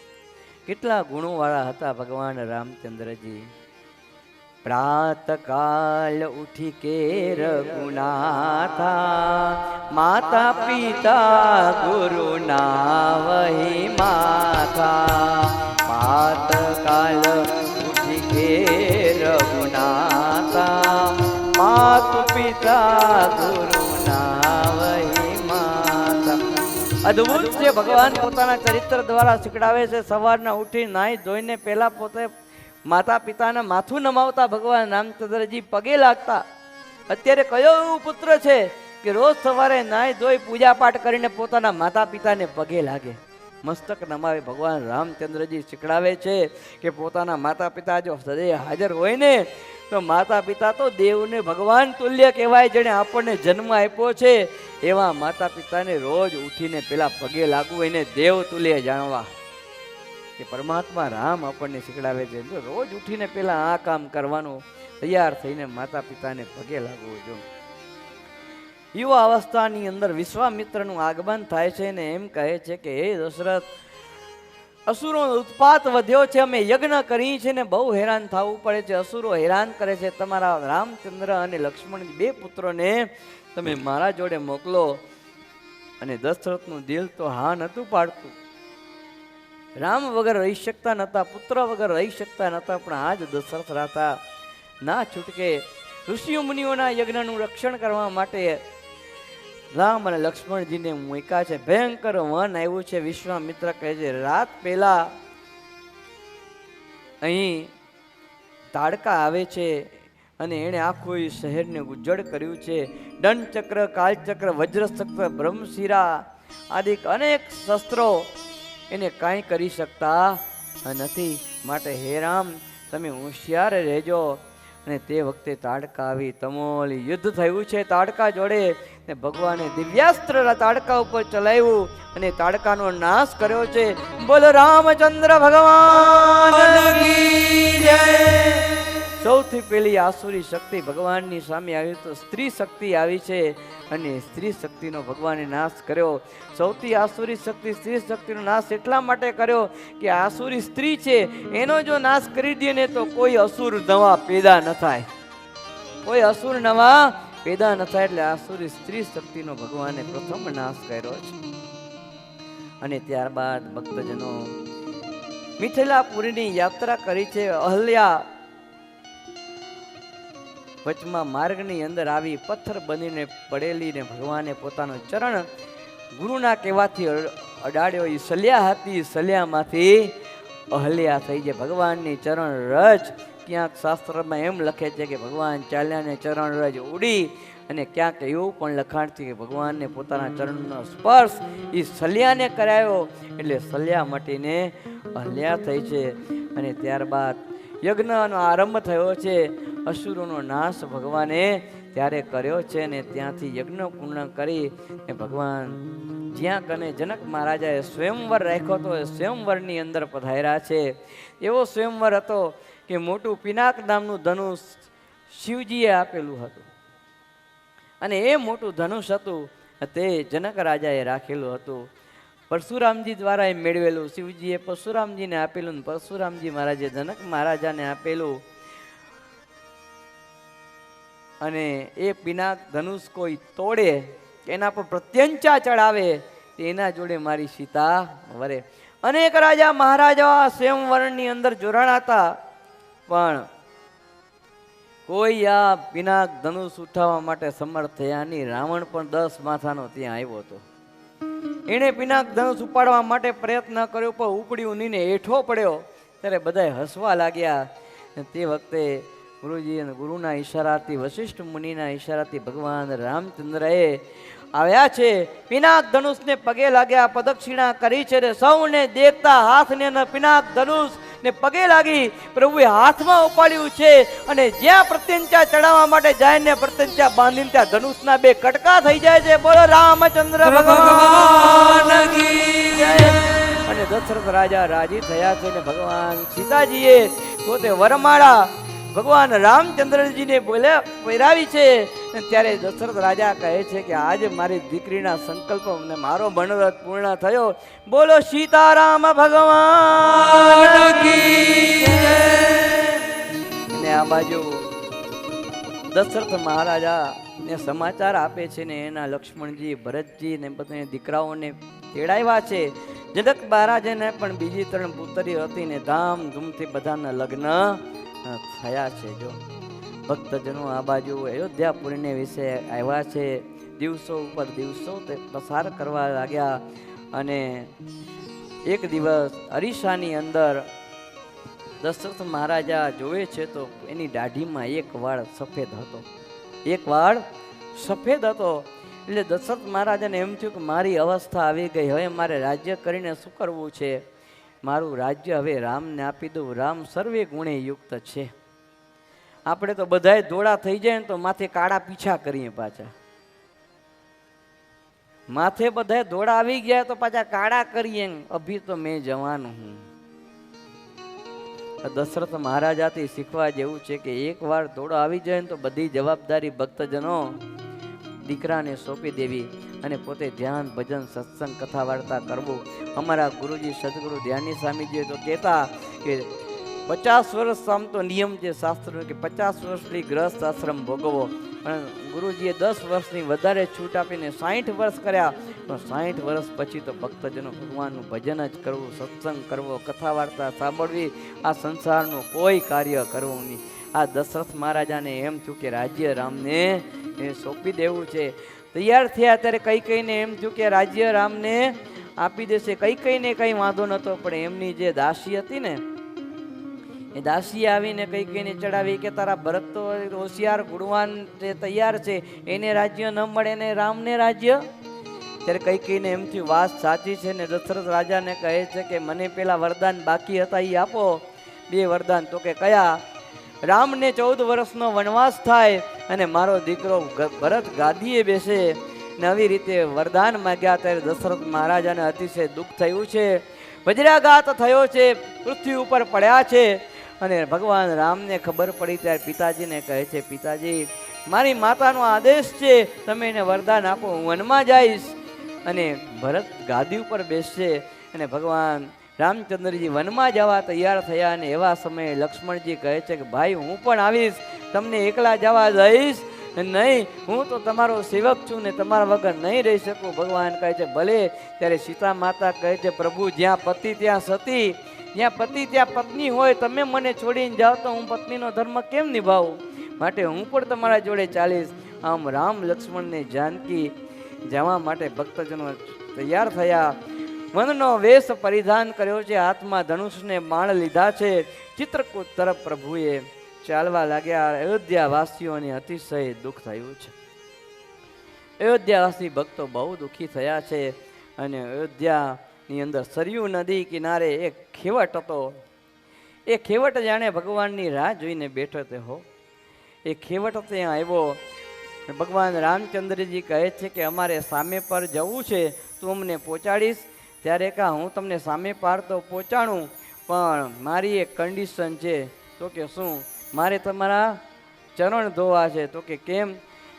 Speaker 1: કેટલા ગુણોવાળા હતા ભગવાન રામચંદ્રજી. પ્રાતકાલ ઉઠી કે રઘુનાથા, માતા પિતા ગુરુ નાવહી માથા. પ્રાતકાલ ઉઠી કે રઘુનાથા, માતા પિતા ગુરુ નાવહી માતા. અદ્ભુત છે. ભગવાન પોતાના ચરિત્ર દ્વારા શીખડાવે છે. સવારના ઉઠી નાહી ધોઈને પહેલા પોતે માતા પિતાને માથું નમાવતા ભગવાન રામચંદ્રજી પગે લાગતા. અત્યારે કયો એવું પુત્ર છે કે રોજ સવારે નાહી ધોઈ પૂજા પાઠ કરીને પોતાના માતા પિતાને પગે લાગે, મસ્તક નમાવે? ભગવાન રામચંદ્રજી શીખડાવે છે કે પોતાના માતા પિતા જો સદૈવ હાજર હોય ને તો માતા પિતા તો દેવને ભગવાન તુલ્ય કહેવાય. જેણે આપણને જન્મ આપ્યો છે એવા માતા પિતાને રોજ ઉઠીને પેલા પગે લાગવું, એને દેવ તુલ્ય જાણવા. કે પરમાત્મા રામ આપણને શીખડાવે છે. જો રોજ ઉઠીને પેલા આ કામ કરવાનું, તૈયાર થઈને માતા પિતાને પગે લાગવું. જો યુવા અવસ્થાની અંદર વિશ્વામિત્રનું આગમન થાય છે ને એમ કહે છે કે હે દશરથ, અસુરોનો ઉત્પાત વધ્યો છે, અમે યજ્ઞ કરી છે ને બહુ હેરાન થવું પડે છે, અસુરો હેરાન કરે છે. તમારા રામચંદ્ર અને લક્ષ્મણ બે પુત્રોને તમે મારા જોડે મોકલો. અને દશરથનું દિલ તો હા નહોતું પાડતું. રામ વગર રહી શકતા નહોતા, પુત્ર વગર રહી શકતા નહોતા, પણ આજ દશરથ રાતા ના છૂટકે. ઋષિઓ મુનિઓના યજ્ઞનું રક્ષણ કરવા માટે રામ અને લક્ષ્મણજીને મૂક્યા છે. ભયંકર વન આવ્યું છે. વિશ્વામિત્ર કહે છે રાત પહેલા અહીં તાડકા આવે છે અને એણે આખું શહેરને ઉજ્જડ કર્યું છે. દંડચક્ર, કાલચક્ર, વજ્રશક્ર, બ્રહ્મશિરા આદિ અનેક શસ્ત્રો એને કાંઈ કરી શકતા નથી. માટે હે રામ, તમે હોશિયાર રહેજો. અને તે વખતે તાડકા આવી તમોલી યુદ્ધ થયું છે તાડકા જોડે ને ભગવાને દિવ્યાસ્ત્ર તાડકા ઉપર ચલાવ્યું અને તાડકાનો નાશ કર્યો છે. બોલો રામચંદ્ર ભગવાન કી જય. સૌથી પહેલી આસુરી શક્તિ ભગવાનની સામે આવી તો સ્ત્રી શક્તિ આવી છે અને સ્ત્રી શક્તિનો ભગવાને નાશ કર્યો. સૌથી આસુરી શક્તિ સ્ત્રી શક્તિનો નાશ એટલા માટે કર્યો કે આસુરી સ્ત્રી છે એનો જો નાશ કરી દે ને તો કોઈ અસુર નવા પેદા ન થાય, કોઈ અસુર નવા પેદા ન થાય. એટલે આસુરી સ્ત્રી શક્તિનો ભગવાને પ્રથમ નાશ કર્યો છે. અને ત્યારબાદ ભક્તજનો મિથિલાપુરીની યાત્રા કરી છે. અહલ્યા વચમાં માર્ગની અંદર આવી પથ્થર બનીને પડેલી ને ભગવાને પોતાનો ચરણ ગુરુના કહેવાથી અડાડ્યો. એ સલ્યા હતી, સલ્યામાંથી અહલ્યા થઈ જાય. ભગવાનની ચરણ રજ ક્યાંક શાસ્ત્રમાં એમ લખે છે કે ભગવાન ચાલ્યા ને ચરણ રજ ઉડી, અને ક્યાંક એવું પણ લખાણ છે કે ભગવાનને પોતાના ચરણનો સ્પર્શ એ સલ્યાને કરાયો એટલે સલ્યા મટીને અહલ્યા થઈ છે. અને ત્યારબાદ યજ્ઞનો આરંભ થયો છે. અસુરોનો નાશ ભગવાને ત્યારે કર્યો છે ને ત્યાંથી યજ્ઞ પૂર્ણ કરી ને ભગવાન જ્યાં કને જનક મહારાજાએ સ્વયંવર રાખ્યો હતો એ સ્વયંવરની અંદર પધાર્યા છે. એવો સ્વયંવર હતો કે મોટું પિનાક નામનું ધનુષ શિવજીએ આપેલું હતું અને એ મોટું ધનુષ હતું તે જનક રાજાએ રાખેલું હતું. પરશુરામજી દ્વારા એ મેળવેલું. શિવજીએ પરશુરામજીને આપેલું ને પરશુરામજી મહારાજે જનક મહારાજાને આપેલું. અને એ પિનાક ધનુષ કોઈ તોડે, એના પર પ્રત્યંચા ચડાવે તેના જોડે મારી સીતા વરે. અનેક રાજા મહારાજા સ્વયંવરની અંદર જોડાણા હતા પણ કોઈ આ પિનાક ધનુષ ઉઠાવવા માટે સમર્થ થયા નહીં. રાવણ પણ 10 માથાનો ત્યાં આવ્યો હતો. એણે પિનાક ધનુષ ઉપાડવા માટે પ્રયત્ન કર્યો પણ ઉપડ્યું નહીં ને હેઠો પડ્યો. ત્યારે બધાય હસવા લાગ્યા. તે વખતે ગુરુજી અને ગુરુના ઈશારાથી વશિષ્ઠ મુનિના ઈશારાથી ભગવાન રામચંદ્રએ આવ્યા છે. પિનાક ધનુષને પગે લાગ્યા, પ્રદક્ષિણા કરી છે ને સૌને દેખતા હાથને પિનાક ધનુષ ને પગે લાગી પ્રભુએ હાથમાં ઉપાડ્યું છે. અને જ્યાં પ્રત્યંચા ચડાવવા માટે જાય ને પ્રત્યંચા બાંધીને ત્યાં ધનુષના 2 કટકા થઈ જાય છે. બોલો રામચંદ્ર ભગવાન કી જય. અને દશરથ રાજા રાજી થયા છે ને ભગવાન સીતાજીએ પોતે વરમાળા ભગવાન રામચંદ્રજીને પહેરાવી છે. ત્યારે દશરથ રાજા કહે છે કે આજે મારી દીકરીના સંકલ્પ અને મારો મનોરથ પૂર્ણ થયો. બોલો સીતારામ ભગવાન કી જય. અને આ બાજુ દશરથ મહારાજા ને સમાચાર આપે છે ને એના લક્ષ્મણજી ભરતજી ને બધા દીકરાઓને તેડાવ્યા છે. જનક મહારાજાને પણ બીજી 3 પુત્રીઓ હતી ને ધામધૂમથી બધાના લગ્ન થયા છે. જો ભક્તજનો આ બાજુ અયોધ્યાપુરીને વિશે આવ્યા છે. દિવસો ઉપર દિવસો તે પસાર કરવા લાગ્યા. અને એક દિવસ અરીસાની અંદર દશરથ મહારાજા જોવે છે તો એની દાઢીમાં એક વાળ સફેદ હતો, એક વાળ સફેદ હતો. એટલે દશરથ મહારાજાને એમ થયું કે મારી અવસ્થા આવી ગઈ, હવે મારે રાજ્ય કરીને શું કરવું છે? મારું રાજ્ય હવે રામને આપી દઉં. રામ સર્વે ગુણે યુક્ત છે. આપણે તો બધાય ધોળા થઈ જાય ને તો માથે કાળા પીછા કરીએ પાછા. માથે બધાય ધોળા આવી ગયા તો પાછા કાળા કરીએ. અભી તો મેં જવાન હું. દશરથ મહારાજાથી શીખવા જેવું છે કે એક વાર ધોળો આવી જાય ને તો બધી જવાબદારી ભક્તજનો દીકરાને સોંપી દેવી અને પોતે ધ્યાન ભજન સત્સંગ કથા વાર્તા કરવું. અમારા ગુરુજી સદગુરુ ધ્યાની સ્વામીજી તો કહેતા કે 50 વર્ષ આમ તો નિયમ છે શાસ્ત્રનો કે 50 વર્ષની ગ્રસ્ત આશ્રમ ભોગવો. પણ ગુરુજીએ 10 વર્ષની વધારે છૂટ આપીને 60 વર્ષ કર્યા. પણ 60 વર્ષ પછી તો ભક્તજનો ભગવાનનું ભજન જ કરવું, સત્સંગ કરવો, કથા વાર્તા સાંભળવી, આ સંસારનું કોઈ કાર્ય કરવું નહીં. આ દશરથ મહારાજાને એમ થયું કે રાજ્ય રામને એ સોંપી દેવું છે. તૈયાર થયા ત્યારે કઈને એમ થયું કે રાજ્ય રામને આપી દેશે. કઈને કંઈ વાંધો નહોતો પણ એમની જે દાસી હતી ને એ દાસી આવીને કઈને ચડાવી કે તારા ભરત તો હોશિયાર ગુણવાન જે તૈયાર છે એને રાજ્ય ન મળે ને રામને રાજ્ય. ત્યારે કઈને એમ થયું વાત સાચી છે ને દશરથ રાજાને કહે છે કે મને પેલા વરદાન બાકી હતા એ આપો. 2 વરદાન. તો કે કયા? રામને 14 વર્ષનો વનવાસ થાય અને મારો દીકરો ભરત ગાદીએ બેસે ને આવી રીતે વરદાન માગ્યા ત્યારે દશરથ મહારાજાને અતિશય દુઃખ થયું છે, વજ્રાઘાત થયો છે, પૃથ્વી ઉપર પડ્યા છે. અને ભગવાન રામને ખબર પડી ત્યારે પિતાજીને કહે છે, પિતાજી મારી માતાનો આદેશ છે, તમે એને વરદાન આપો, હું વનમાં જઈશ અને ભરત ગાદી ઉપર બેસશે. અને ભગવાન રામચંદ્રજી વનમાં જવા તૈયાર થયા અને એવા સમયે લક્ષ્મણજી કહે છે કે ભાઈ હું પણ આવીશ, તમને એકલા જવા દઈશ નહીં, હું તો તમારો સેવક છું ને તમારા વગર નહીં રહી શકું. ભગવાન કહે છે ભલે. ત્યારે સીતા માતા કહે છે પ્રભુ જ્યાં પતિ ત્યાં સતી, જ્યાં પતિ ત્યાં પત્ની હોય, તમે મને છોડીને જાઓ તો હું પત્નીનો ધર્મ કેમ નિભાવું, માટે હું પણ તમારા જોડે ચાલીશ. આમ રામ લક્ષ્મણ ને જાનકી જવા માટે ભક્તજનો તૈયાર થયા, વનનો વેશ પરિધાન કર્યો છે, હાથમાં ધનુષને બાણ લીધા છે, ચિત્રકૂટ તરફ પ્રભુએ ચાલવા લાગ્યા. અયોધ્યા વાસીઓને અતિશય દુઃખ થયું છે. અયોધ્યાવાસી ભક્તો બહુ દુઃખી થયા છે. અને અયોધ્યાની અંદર સરયુ નદી કિનારે એક ખેવટ હતો. એ ખેવટ જાણે ભગવાનની રાહ જોઈને બેઠો તે હો. એ ખેવટ ત્યાં આવ્યો. ભગવાન રામચંદ્રજી કહે છે કે અમારે સામે પર જવું છે, તું અમને પહોંચાડીશ? ત્યારે કહા હું તમને સામે પાર તો પહોંચાડું, પણ મારી એક કન્ડિશન છે. તો કે શું? મારે તમારા ચરણ ધોવા છે. તો કે કેમ?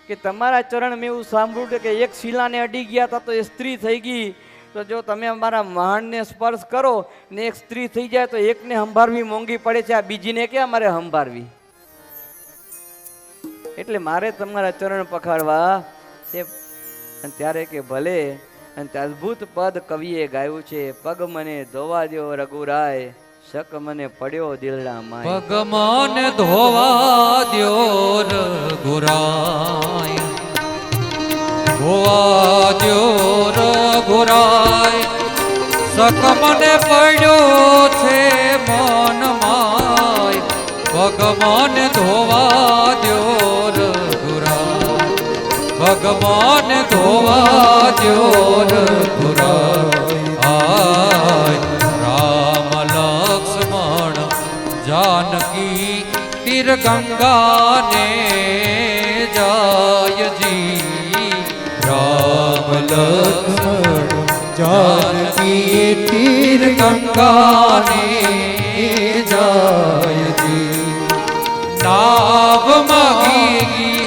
Speaker 1: કે તમારા ચરણ મેં એવું સાંભળ્યું કે એક શિલાને અડી ગયા હતા તો એ સ્ત્રી થઈ ગઈ, તો જો તમે અમારા મહાણને સ્પર્શ કરો ને એક સ્ત્રી થઈ જાય તો એકને સંભાળવી મોંઘી પડે છે, આ બીજીને ક્યાં મારે સંભાળવી, એટલે મારે તમારા ચરણ પખાડવા છે. અને ત્યારે કે ભલે. અને અદ્ભુત પદ કવિએ ગાયું છે, પગ મને ધોવા દો રઘુરાય, શક મને પડ્યો દિલડા માય.
Speaker 2: પગ મને ધોવા દ્યો રઘુરાય, ધોવા દ્યો રઘુરાય, શક મને પડ્યો છે મન માય. પગ મને ધોવા દ્યો રઘુરાય, પગ મને ધોવા દ્યો રઘુરાય. રામ લક્ષ્મણ જાનકી તીર ગંગાને જાયજી.
Speaker 3: રામ લક્ષ્મણ જાનકી તીર
Speaker 2: ગંગાને
Speaker 3: જાયજી.
Speaker 2: નાવ માગી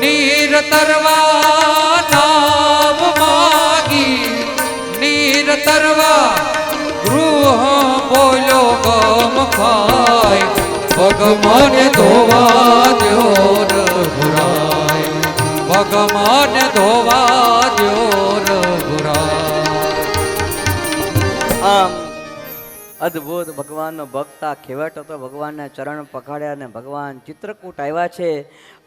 Speaker 2: નીર તરવા, નાવ માગી નીર તરવા, ગૃહ બોલો ગમ ખાય. પગ મને ધોવા દ્યો રઘુરાય, પગ મને ધોવા દ્યો રઘુરાય.
Speaker 1: આમ અદ્ભુત ભગવાનનો ભક્ત આ ખેવટ હતો. ભગવાનના ચરણ પકડ્યા અને ભગવાન ચિત્રકૂટ આવ્યા છે.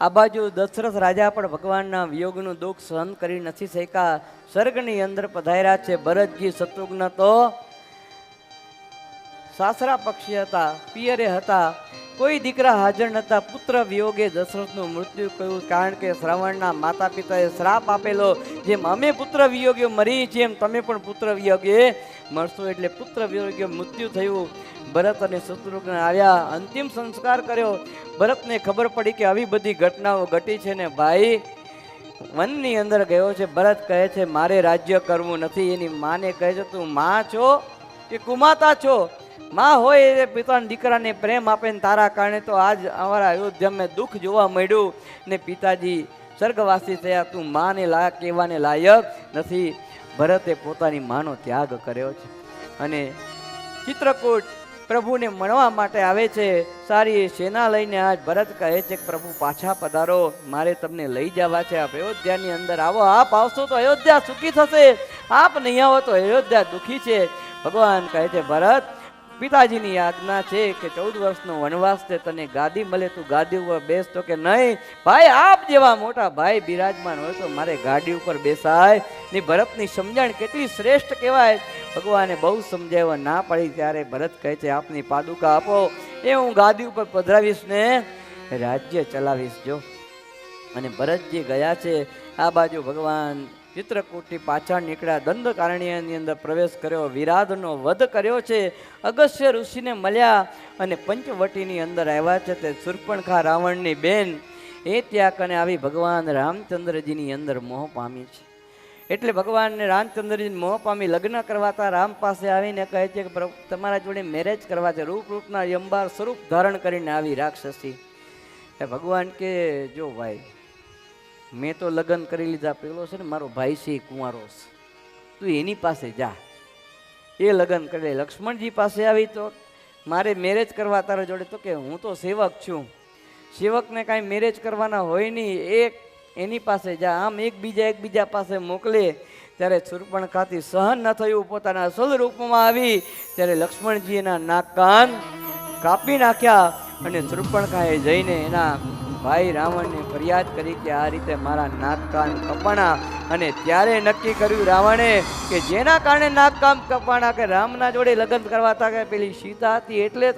Speaker 1: આ બાજુ દશરથ રાજા પણ ભગવાનના વિયોગનું દુઃખ સહન કરી નથી શક્યા, સ્વર્ગની અંદર પધાર્યા છે. ભરતજી શત્રુઘ્ન તો સાસરા પક્ષી હતા, પિયરે હતા, કોઈ દીકરા હાજર નહોતા. પુત્ર વિયોગે દશરથનું મૃત્યુ કહ્યું, કારણ કે શ્રાવણના માતા પિતાએ શ્રાપ આપેલો, જેમ અમે પુત્ર વિયોગે મરી છીએ એમ તમે પણ પુત્ર વિયોગે મળશો. એટલે પુત્ર વિયોગે મૃત્યુ થયું. ભરત અને શત્રુઘ્ન આવ્યા, અંતિમ સંસ્કાર કર્યો. ભરતને ખબર પડી કે આવી બધી ઘટનાઓ ઘટી છે ને ભાઈ વનની અંદર ગયો છે. ભરત કહે છે મારે રાજ્ય કરવું નથી. એની માને કહે છે તું માં છો કે કુમાતા છો? માં હોય એ પિતાના દીકરાને પ્રેમ આપે ને તારા કારણે તો આજ અમારા અયોધ્યામાં દુઃખ જોવા મળ્યું ને પિતાજી સ્વર્ગવાસી થયા. તું માને લાયક કહેવાને લાયક નથી. ભરતે પોતાની માનો ત્યાગ કર્યો છે અને ચિત્રકૂટ પ્રભુને મળવા માટે આવે છે. સારી સેના લઈને આજ ભરત કહે છે કે પ્રભુ પાછા પધારો, મારે તમને લઈ જવા છે. આપ અયોધ્યાની અંદર આવો, આપ આવશો તો અયોધ્યા સુખી થશે, આપ નહીં આવો તો અયોધ્યા દુઃખી છે. ભગવાન કહે છે ભરત પિતાજીની આજ્ઞા છે કે 14 વર્ષનો વનવાસ છે, તને ગાદી મળે તું ગાદી ઉપર બેસ. તો કે નહીં ભાઈ, આપ જેવા મોટા ભાઈ બિરાજમાન હોય તો મારે ગાડી ઉપર બેસાય ની. ભરતની સમજણ કેટલી શ્રેષ્ઠ કહેવાય. ભગવાને બહુ સમજાવ્યા, ના પડી. ત્યારે ભરત કહે છે આપની પાદુકા આપો, એ હું ગાદી ઉપર પધરાવીશ ને રાજ્ય ચલાવીશ. જો અને ભરતજી ગયા છે. આ બાજુ ભગવાન ચિત્રકૂટથી પાછળ નીકળ્યા, દંડકારણ્યની અંદર પ્રવેશ કર્યો, વિરાધનો વધ કર્યો છે, અગસ્ત્ય ઋષિને મળ્યા અને પંચવટીની અંદર આવ્યા છે. તે શૂર્પણખા રાવણની બેન એ ત્યાં કને આવી ભગવાન રામચંદ્રજીની અંદર મોહ પામી છે. એટલે ભગવાનને રામચંદ્રજી મોહ પામી લગ્ન કરવાતા રામ પાસે આવીને કહે છે કે પ્રભુ તમારા જોડે મેરેજ કરવા છે. રૂપના યંબાર સ્વરૂપ ધારણ કરીને આવી રાક્ષસી. ભગવાન કે જો ભાઈ મેં તો લગ્ન કરી લીધા, પેલો છે ને મારો ભાઈ છે કુંવારો છે, તું એની પાસે જા, એ લગ્ન કરે. લક્ષ્મણજી પાસે આવી તો મારે મેરેજ કરવા તારા જોડે, તો કે હું તો સેવક છું, સેવકને કાંઈ મેરેજ કરવાના હોય નહીં, એની પાસે જા. આમ એકબીજા પાસે મોકલે. ત્યારે શૂર્પણખાથી સહન ન થયું, પોતાના અસલ રૂપમાં આવી ત્યારે લક્ષ્મણજી એના નાક કાન કાપી નાખ્યા. અને શૂર્પણખાએ જઈને એના ભાઈ રાવણને ફરિયાદ કરી કે આ રીતે મારા નાક કાન કપાણા. અને ત્યારે નક્કી કર્યું રાવણે કે જેના કારણે નાક કાન કપાણા, કે રામના જોડે લગ્ન કરવા હતા કે પેલી સીતા હતી એટલે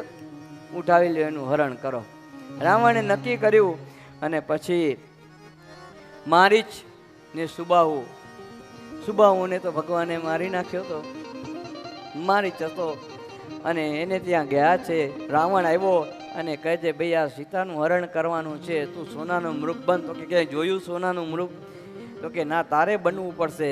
Speaker 1: ઉઠાવી લ્યો, એનું હરણ કરો. રાવણે નક્કી કર્યું. અને પછી મારીચ ને સુબાહુને તો ભગવાને મારી નાખ્યો હતો. મારીચ હતો અને એને ત્યાં ગયા છે. રાવણ આવ્યો અને કહે છે ભાઈ આ સીતાનું હરણ કરવાનું છે, તું સોનાનું મૃગ બન. તો કે ક્યાંય જોયું સોનાનું મૃગ? તો કે ના, તારે બનવું પડશે.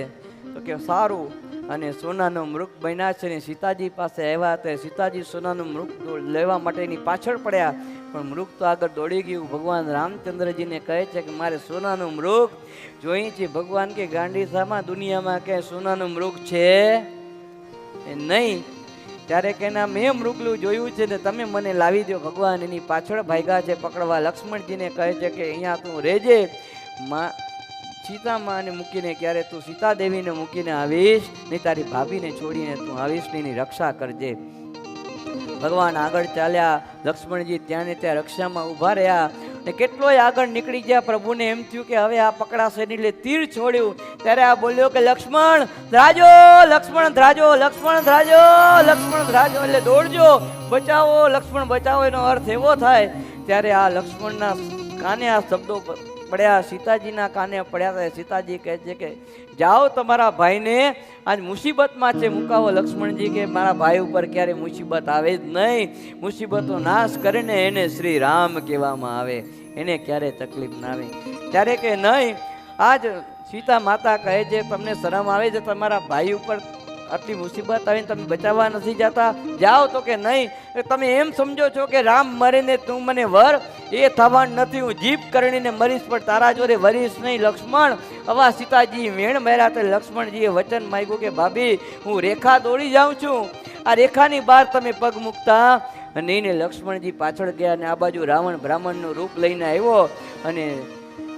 Speaker 1: તો કે સારું. અને સોનાનું મૃગ બન્યા છે ને સીતાજી પાસે આવ્યા હતા. સીતાજી સોનાનું મૃગ લેવા માટે એની પાછળ પડ્યા, પણ મૃગ તો આગળ દોડી ગયું. ભગવાન રામચંદ્રજીને કહે છે કે મારે સોનાનું મૃગ જોઈ છે. ભગવાન કે ગાંડીસામાં દુનિયામાં કે સોનાનું મૃગ છે નહીં. ત્યારે કે ના, મેં મૃગલું જોયું છે ને તમે મને લાવી દો. ભગવાન એની પાછળ ભાગ્યા છે પકડવા. લક્ષ્મણજીને કહે છે કે અહીંયા તું રહેજે, સીતામાને મૂકીને ક્યારે તું સીતા દેવીને મૂકીને આવીશ નહીં, તારી ભાભીને છોડીને તું આવીશ નહીં, એની રક્ષા કરજે. ભગવાન આગળ ચાલ્યા. લક્ષ્મણજી ત્યાં ને ત્યાં રક્ષામાં ઊભા રહ્યા. ને કેટલોય આગળ નીકળી ગયા. પ્રભુને એમ થયું કે હવે આ પકડાશે નહીં, એટલે તીર છોડ્યું. ત્યારે આ બોલ્યો કે લક્ષ્મણ ધ્રાજો, લક્ષ્મણ ધ્રાજો, લક્ષ્મણ ધ્રાજો, લક્ષ્મણ ધ્રાજો, એટલે દોડજો, બચાવો, લક્ષ્મણ બચાવો. એનો અર્થ એવો થાય. ત્યારે આ લક્ષ્મણના કાને આ શબ્દો પડ્યા, સીતાજીના કાને પડ્યા હતા. સીતાજી કહે છે કે જાઓ, તમારા ભાઈને આજ મુસીબતમાં છે, મુકાવો. લક્ષ્મણજી કે મારા ભાઈ ઉપર ક્યારે મુસીબત આવે જ નહીં, મુસીબતો નાશ કરીને એને શ્રી રામ કહેવામાં આવે, એને ક્યારે તકલીફ ના આવે. ત્યારે કે નહીં, આજ સીતા માતા કહે છે તમને શરમ આવે છે, તમારા ભાઈ ઉપર આટલી મુસીબત આવીને તમે બચાવવા નથી જતા, જાઓ. તો કે નહીં, તમે એમ સમજો છો કે રામ મરીને તું મને વર, એ થવાનું નથી. હું જીભ કરણીને મરીશ પણ તારા જોડે વરીશ નહીં. લક્ષ્મણ આવા સીતાજી વેણ માર્યા. તો લક્ષ્મણજીએ વચન માંગ્યું કે ભાભી હું રેખા દોડી જાઉં છું, આ રેખાની બહાર તમે પગ મૂકતા અને એને. લક્ષ્મણજી પાછળ ગયા અને આ બાજુ રાવણ બ્રાહ્મણનું રૂપ લઈને આવ્યો અને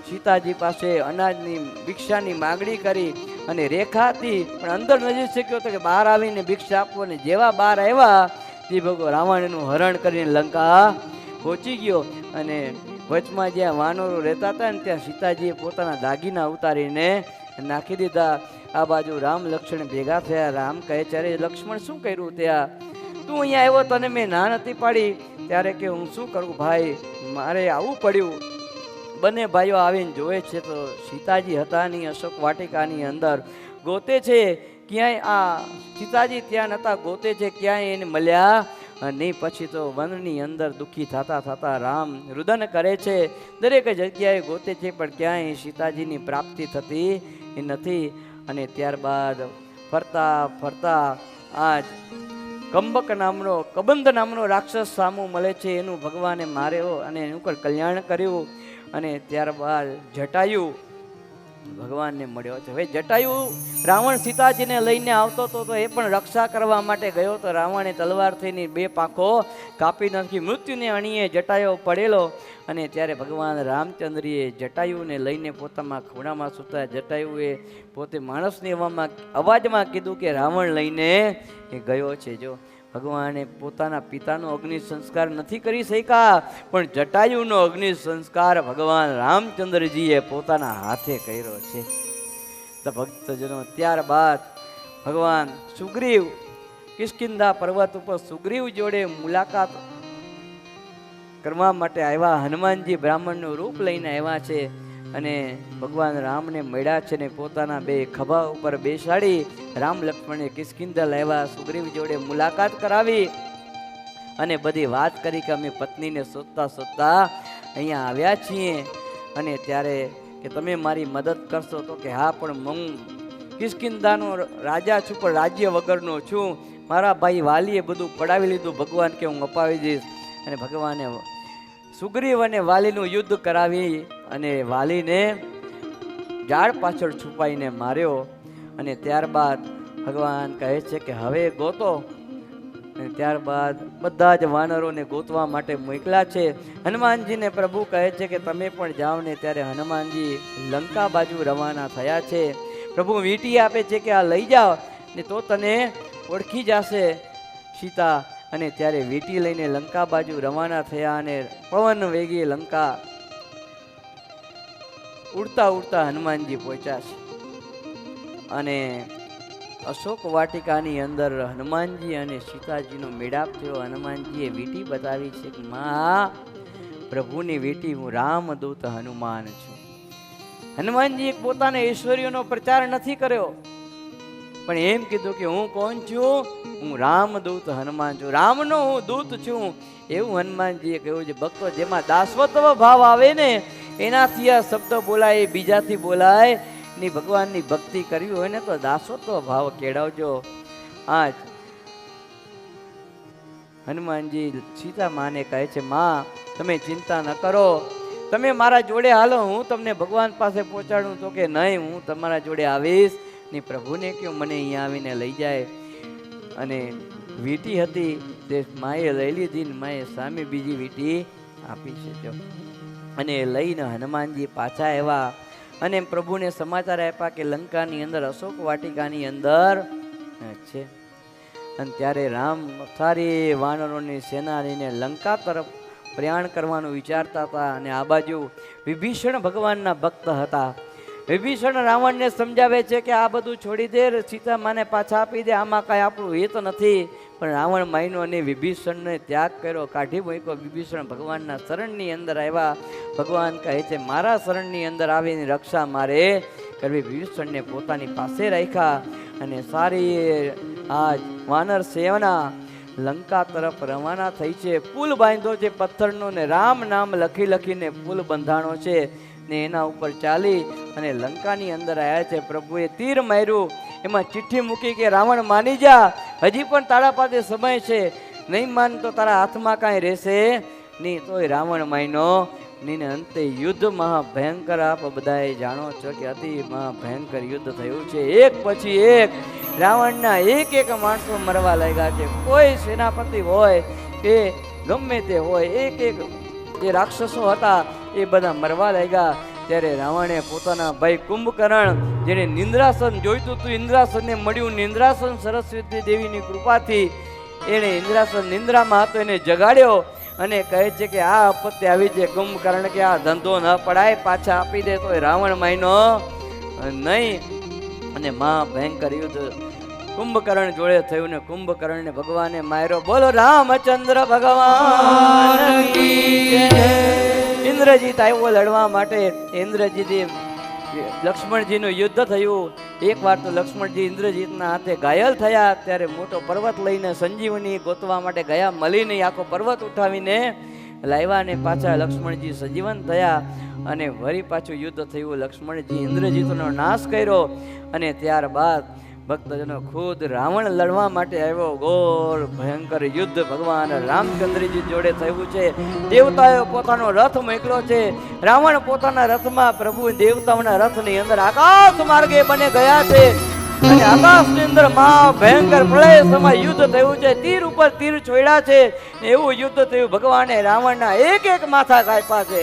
Speaker 1: સીતાજી પાસે અનાજની ભિક્ષાની માગણી કરી. અને રેખા હતી પણ અંદર નજર શક્યો હતો કે બહાર આવીને ભિક્ષા આપવો. ને જેવા બહાર આવ્યા તે ભગવાન રાવણ એનું હરણ કરીને લંકા પહોંચી ગયો. અને વચમાં જ્યાં વાનરો રહેતા હતા ને ત્યાં સીતાજીએ પોતાના દાગીના ઉતારીને નાખી દીધા. આ બાજુ રામ લક્ષ્મણ ભેગા થયા. રામ કહે છે અરે લક્ષ્મણ શું કર્યું ત્યાં? તું અહીંયા આવ્યો, તને મેં ના નથી પાડી. ત્યારે કે હું શું કરું ભાઈ, મારે આવવું પડ્યું. બંને ભાઈઓ આવીને જોવે છે તો સીતાજી હતા નહીં, અશોક વાટિકાની અંદર ગોતે છે. ક્યાંય આ સીતાજી ત્યાં નહોતા, ગોતે છે ક્યાંય એને મળ્યા નહીં. પછી તો વનની અંદર દુઃખી થતા રામ રુદન કરે છે. દરેક જગ્યાએ ગોતે છે પણ ક્યાંય સીતાજીની પ્રાપ્તિ થતી નથી. અને ત્યારબાદ ફરતા આજ કબંધ નામનો રાક્ષસ સામું મળે છે. એનું ભગવાને માર્યો અને એનું ઉપર કલ્યાણ કર્યું. અને ત્યારબાદ જટાયુ ભગવાનને મળ્યો છે. હવે જટાયુ રાવણ સીતાજીને લઈને આવતો હતો તો એ પણ રક્ષા કરવા માટે ગયો તો રાવણે તલવારથી 2 પાંખો કાપી નાખી. મૃત્યુને અણીએ જટાયો પડેલો. અને ત્યારે ભગવાન રામચંદ્રીએ જટાયુને લઈને પોતાના ખૂણામાં સૂતા. જટાયુએ પોતે માણસની અવાજમાં કીધું કે રાવણ લઈને એ ગયો છે. જો ભગવાને પોતાના પિતાનો અગ્નિ સંસ્કાર નથી કરી શક્યા પણ જટાયુનો અગ્નિ સંસ્કાર ભગવાન રામચંદ્રજીએ પોતાના હાથે કર્યો છે. તો ભક્તજનો ત્યારબાદ ભગવાન સુગ્રીવ કિષ્કિંધા પર્વત ઉપર સુગ્રીવ જોડે મુલાકાત કરવા માટે આવ્યા. હનુમાનજી બ્રાહ્મણનું રૂપ લઈને આવ્યા છે અને ભગવાન રામને મળ્યા છે ને પોતાના બે ખભા ઉપર બેસાડી રામ લક્ષ્મણે કિષ્કિંધા લાવ્યા, સુગ્રીવ જોડે મુલાકાત કરાવી અને બધી વાત કરી કે અમે પત્નીને શોધતા શોધતા અહીંયા આવ્યા છીએ અને ત્યારે કે તમે મારી મદદ કરશો? તો કે હા, પણ હું કિષ્કિંધાનો રાજા છું, પણ રાજ્ય વગરનો છું. મારા ભાઈ વાલીએ બધું પડાવી લીધું, ભગવાન કે હું અપાવી દઈશ. અને ભગવાને સુગ્રીવ અને વાલીનું યુદ્ધ કરાવી અને વાલીને ઝાડ પાછળ છુપાઈને માર્યો. અને ત્યારબાદ ભગવાન કહે છે કે હવે ગોતો. અને ત્યારબાદ બધા જ વાનરોને ગોતવા માટે મોકલ્યા છે. હનુમાનજીને પ્રભુ કહે છે કે તમે પણ જાઓ ને. ત્યારે હનુમાનજી લંકા બાજુ રવાના થયા છે. પ્રભુ વીંટી આપે છે કે આ લઈ જાઓ ને તો તને ઓળખી જશે સીતા. અને ત્યારે વીંટી લઈને લંકા બાજુ રવાના થયા અને પવન વેગી લંકા ઉડતા ઉડતા હનુમાનજી પહોંચ્યા છે. અને અશોક વાટિકાની અંદર હનુમાનજી અને સીતાજીનો મેળાપ થયો. હનુમાનજીએ વીંટી બતાવી છે કે માં, પ્રભુની વીંટી, હું રામદૂત હનુમાન છું. હનુમાનજીએ પોતાના ઐશ્વર્યનો પ્રચાર નથી કર્યો, પણ એમ કીધું કે હું કોણ છું? હું રામદૂત હનુમાન છું, રામનો હું દૂત છું. એવું હનુમાનજીએ કહ્યું છે. ભક્તો, જેમાં દાસવત્વ ભાવ આવે ને એનાથી આ શબ્દ બોલાય, બીજાથી બોલાય ની. ભગવાનની ભક્તિ કરવી હોય ને તો દાસવત્વ ભાવ કેળવજો. આજ હનુમાનજી સીતા માને કહે છે, માં તમે ચિંતા ન કરો, તમે મારા જોડે હાલો, હું તમને ભગવાન પાસે પહોંચાડું. તો કે નહીં, હું તમારા જોડે આવીશ ને. પ્રભુને કહ્યું મને અહીંયા આવીને લઈ જાય. અને વીંટી હતી તે માએ લઈ લીધી ને માએ સામે બીજી વીંટી આપી છે જો. અને લઈને હનુમાનજી પાછા આવ્યા અને પ્રભુને સમાચાર આપ્યા કે લંકાની અંદર અશોક વાટિકાની અંદર છે. અને ત્યારે રામ સારી વાનરોની સેના લઈને લંકા તરફ પ્રયાણ કરવાનું વિચારતા હતા. અને આ બાજુ વિભીષણ ભગવાનના ભક્ત હતા. વિભીષણ રાવણને સમજાવે છે કે આ બધું છોડી દે, સીતા માને પાછા આપી દે, આમાં કાંઈ આપણું હિત નથી. પણ રાવણ માયનો અને વિભીષણને ત્યાગ કર્યો, કાઢી મૂક્યો. વિભીષણ ભગવાનના શરણની અંદર આવ્યા. ભગવાન કહે છે મારા શરણની અંદર આવીને રક્ષા મારે કરવી. વિભીષણને પોતાની પાસે રાખ્યા અને સારી આજ વાનર સેના લંકા તરફ રવાના થઈ છે. પુલ બાંધ્યો છે પથ્થરનો ને રામ નામ લખી લખીને પુલ બંધાણો છે ને એના ઉપર ચાલી અને લંકાની અંદર આવ્યા છે. પ્રભુએ તીર માર્યું, એમાં ચિઠ્ઠી મૂકી કે રાવણ માની જા, હજી પણ તારા પાસે સમય છે, નહીં માન તો તારા હાથમાં કાંઈ રહેશે નહીં. તોય રાવણ માયનો ને અંતે યુદ્ધ મહાભયંકર. આપ બધાએ જાણો છો કે અતિ મહાભયંકર યુદ્ધ થયું છે. એક પછી એક રાવણના એક એક માણસો મરવા લાગ્યા છે. કોઈ સેનાપતિ હોય કે ગમે તે હોય, એક એક જે રાક્ષસો હતા એ બધા મરવા લાગ્યા. ત્યારે રાવણે પોતાના ભાઈ કુંભકર્ણ, જેને નિંદ્રાસન જોઈતું હતું, ઇન્દ્રાસનને મળ્યું. નિંદ્રાસન સરસ્વતી દેવીની કૃપાથી એણે ઇન્દ્રાસન નિંદ્રામાં હતો એને જગાડ્યો અને કહે છે કે આ આપત્તિ આવી છે કુંભકર્ણ, કે આ ધંધો ન પડાય, પાછા આપી દે. તો રાવણ માયનો નહીં. અને મહાભયંકર યુદ્ધ કુંભકર્ણ જોડે થયું ને કુંભકર્ણને ભગવાને માર્યો. બોલો રામચંદ્ર ભગવાન કી જય. ઇન્દ્રજીત આવ્યો લડવા માટે. ઇન્દ્રજીતે લક્ષ્મણજીનું યુદ્ધ થયું. એક વાર તો લક્ષ્મણજી ઇન્દ્રજીતના હાથે ઘાયલ થયા. ત્યારે મોટો પર્વત લઈને સંજીવની ગોતવા માટે ગયા. મળીને આખો પર્વત ઉઠાવીને લાવ્યા ને પાછા લક્ષ્મણજી સજીવન થયા. અને વળી પાછું યુદ્ધ થયું. લક્ષ્મણજી ઇન્દ્રજીતનો નાશ કર્યો. અને ત્યારબાદ ભક્તજનો ખુદ રાવણ લડવા માટે આવ્યો. ઘોર ભયંકર યુદ્ધ ભગવાન રામચંદ્રજી જોડે થયું છે. દેવતાએ પોતાનો રથ મોકલ્યો છે. રાવણ પોતાના રથમાં, પ્રભુ દેવતાઓના રથની અંદર આકાશ માર્ગે બને ગયા છે. અને આકાશની અંદર મહાભયંકર પ્રલય સમય યુદ્ધ થયું છે. તીર ઉપર તીર છોડ્યા છે. એવું યુદ્ધ થયું. ભગવાને રાવણના એક એક માથા કાપ્યા છે.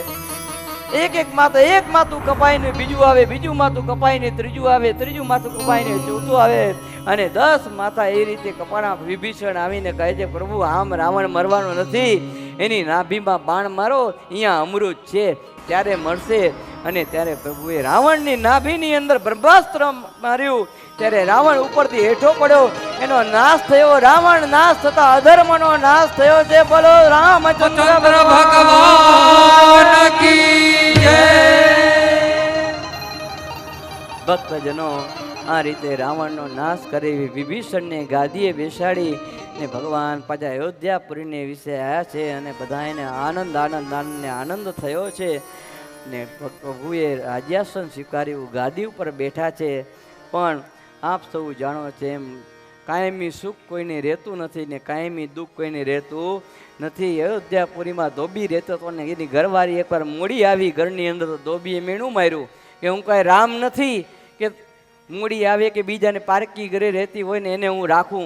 Speaker 1: એક એક માથું, એક માથું કપાય ને બીજું આવે, બીજું માથું કપાય ને ત્રીજું આવે, ત્રીજું માથું કપાય ને ચોથું આવે, અને 10 માથા એ રીતે કપાણા. વિભીષણ આવીને કહે છે પ્રભુ આમ રાવણ મરવાનો નથી, એની નાભીમાં બાણ મારો, અહીંયા અમૃત છે ત્યારે મળશે. અને ત્યારે પ્રભુએ રાવણની નાભીની અંદર બ્રહ્માસ્ત્ર માર્યું. ત્યારે રાવણ ઉપરથી હેઠો પડ્યો, એનો નાશ થયો. રાવણ નાશ થતા અધર્મનો નાશ થયો છે. બોલો રામચંદ્ર ભગવાન કી જય. ભક્તજનો આ રીતે રાવણનો નાશ કરી વિભીષણને ગાદીએ બેસાડી ને ભગવાન પાછા અયોધ્યાપુરીને વિશે આવ્યા છે અને બધાને આનંદ થયો છે ને પ્રભુએ રાજ્યાસન સ્વીકાર્યું, ગાદી ઉપર બેઠા છે. પણ આપ સૌ જાણો છે એમ કાયમી સુખ કોઈને રહેતું નથી ને કાયમી દુઃખ કોઈને રહેતું નથી. અયોધ્યાપુરીમાં ધોબી રહેતો હતો ને એની ઘરવાળી એકવાર મોડી આવી ઘરની અંદર, તો ધોબીએ મેણું માર્યું કે હું કાંઈ રામ નથી કે મોડી આવે કે બીજાને પારકી ઘરે રહેતી હોય ને એને હું રાખું.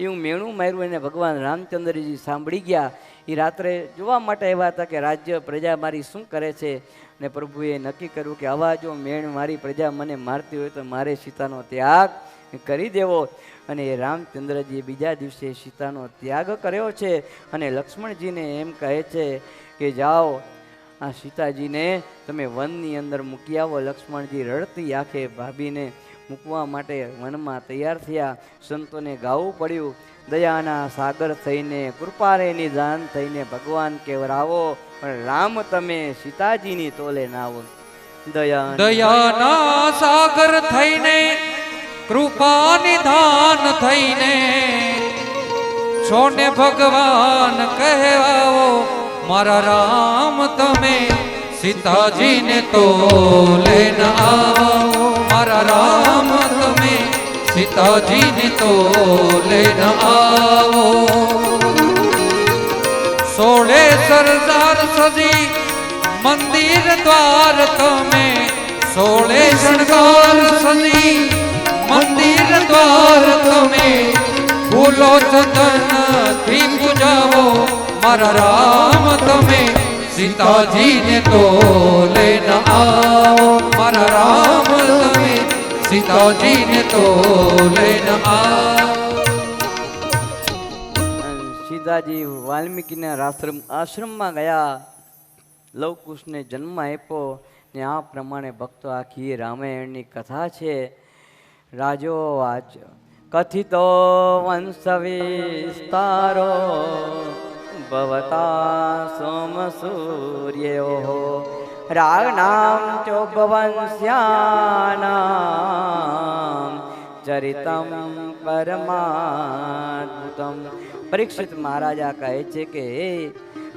Speaker 1: એવું મેણું માર્યું એને ભગવાન રામચંદ્રજી સાંભળી ગયા. એ રાત્રે જોવા માટે આવ્યા હતા કે રાજ્ય પ્રજા મારી શું કરે છે. ને પ્રભુએ નક્કી કર્યું કે આવા જો મેણ મારી પ્રજા મને મારતી હોય તો મારે સીતાનો ત્યાગ કરી દેવો. અને એ રામચંદ્રજીએ બીજા દિવસે સીતાનો ત્યાગ કર્યો છે. અને લક્ષ્મણજીને એમ કહે છે કે જાઓ આ સીતાજીને તમે વનની અંદર મૂકી આવો. લક્ષ્મણજી રડતી આંખે ભાભીને મૂકવા માટે વનમાં તૈયાર થયા. સંતોને ગાવું પડ્યું, દયાના સાગર થઈને કૃપારે નિદાન થઈને ભગવાન કેવરાવો, પણ રામ તમે સીતાજીની તોલે ના આવો.
Speaker 2: દયાના સાગર થઈને કૃપા નિધાન થઈને છોને ભગવાન કહેવાઓ, મારા રામ તમે સીતાજીને તોલે ન આવો. મારા રામ તમે સીતાજીને તોલે ન આવો. સોળે સરદાર સજી મંદિર દ્વાર તમે, સોળે શણગાર સજી મંદિર દ્વાર તમે, ફૂલો ચંદનથી પૂજાવો, મારા રામ તમે સીતાજીને તોલે ન આવો. મારા રામ તમે સીતાજીને તોલે ન આવો.
Speaker 1: સીતાજી વાલ્મીકીના આશ્રમમાં ગયા, લવકુશને જન્મ આપ્યો ને આ પ્રમાણે ભક્તો આખી રામાયણની કથા છે. રાજો વાચ કથિતો વંશ વિસ્તારો ભવતા સોમ સૂર્યો રાગનામ ચોપવંશ્યાનામ ચરિતમ પરમાદ્ભુતમ. પરીક્ષિત મહારાજા કહે છે કે હે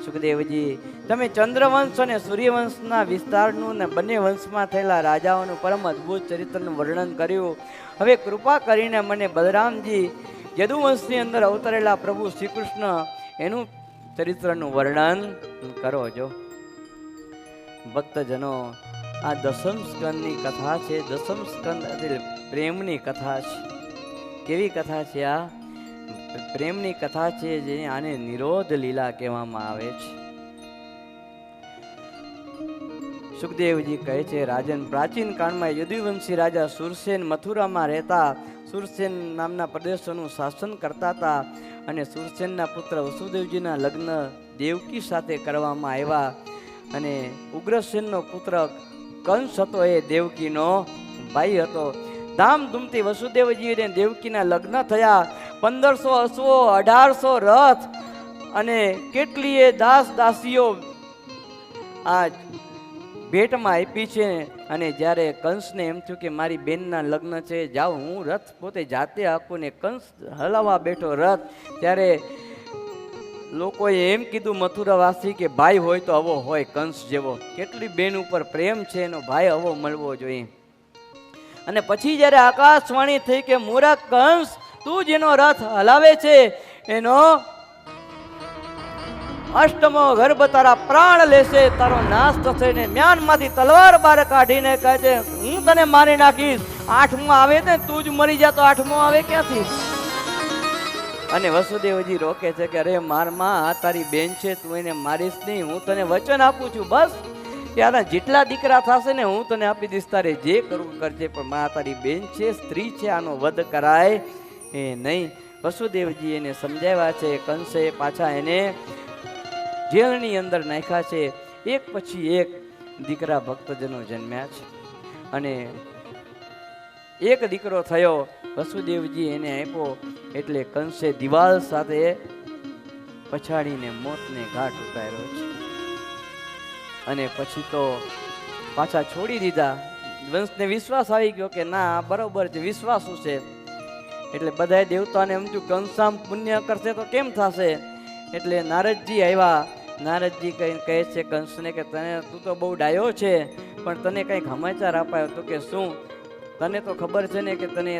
Speaker 1: સુખદેવજી, તમે ચંદ્રવંશ અને સૂર્યવંશના વિસ્તારનું ને બંને વંશમાં થયેલા રાજાઓનું પરમ અદ્ભુત ચરિત્રનું વર્ણન કર્યું. હવે કૃપા કરીને મને બલરામજી યદુવંશની અંદર અવતરેલા પ્રભુ શ્રી કૃષ્ણ એનું ચરિત્રનું વર્ણન કરો છો. ભક્તજનો, આ દસમ સ્કંદની કથા છે. દસમ સ્કંદ એટલે પ્રેમની કથા છે. કેવી કથા છે આ? પ્રેમની કથા છે, જે આને નિરોધ લીલા કહેવામાં આવે છે. સુખદેવજી કહે છે, રાજન, પ્રાચીન કાળમાં યદુવંશી રાજા સુરસેન મથુરામાં રહેતા. સુરસેન નામના પ્રદેશોનું શાસન કરતા હતા. અને સુરસેનના પુત્ર વસુદેવજીના લગ્ન દેવકી સાથે કરવામાં આવ્યા. અને ઉગ્રસેનનો પુત્ર કંસ હતો, એ દેવકીનો ભાઈ હતો. ધામધૂમથી વસુદેવજી અને દેવકીના લગ્ન થયા. 1500 અશ્વો, 1800 રથ અને કેટલીય દાસ દાસીઓ આ ભેટમાં આપી છે. અને જ્યારે કંસને એમ થયું કે મારી બેનના લગ્ન છે, જાઓ હું રથ પોતે જાતે આપું ને કંસ હલાવવા બેઠો રથ, ત્યારે લોકોએ એમ કીધું મથુરાવાસી કે ભાઈ હોય તો આવો હોય કંસ જેવો. કેટલી બેન ઉપર પ્રેમ છે, એનો ભાઈ આવો મળવો જોઈએ. અને પછી જ્યારે આકાશવાણી થઈ કે મૂરખ કંસ, તું જેનો રથ હલાવે છે એનો અષ્ટમો ગર્ભ તારા પ્રાણ લેશે, તારો નાશ થશે. ને મ્યાનમાંથી તલવાર બહાર કાઢીને કહે છે હું તને મારી નાખીશ. 8મો આવે ને તું જ મરી જા તો 8મો આવે ક્યાંથી? અને વસુદેવજી રોકે છે કે અરે મારમાં તારી બેન છે, તું એને મારીશ નહીં, હું તને વચન આપું છું. બસ ત્યાંના જેટલા દીકરા થશે ને હું તને આપી દઈશ, તારે જે કરવું કરજે, પણ માં તારી બેન છે, સ્ત્રી છે, આનો વધ કરાય એ નહીં. વસુદેવજી એને સમજાવ્યા છે. કંસે પાછા એને જેલની અંદર નાખ્યા છે. એક પછી એક દીકરા ભક્તજનો જન્મ્યા છે. અને એક દીકરો થયો, વસુદેવજી એને આપ્યો એટલે કંસે દિવાલ સાથે પછાડીને મોતને ઘાટ ઉતાર્યો છે. અને પછી તો પાછા છોડી દીધા. વંશને વિશ્વાસ આવી ગયો કે ના આ બરોબર છે, વિશ્વાસુ છે. એટલે બધાય દેવતાને એમ થયું કંસામ પુણ્ય કરશે તો કેમ થશે. એટલે નારદજી આવ્યા. નારદજી કહે છે કંસને કે તું તો બહુ ડાયો છે, પણ તને કંઈક સમાચાર અપાયો. તો કે શું? તને તો ખબર છે ને કે તને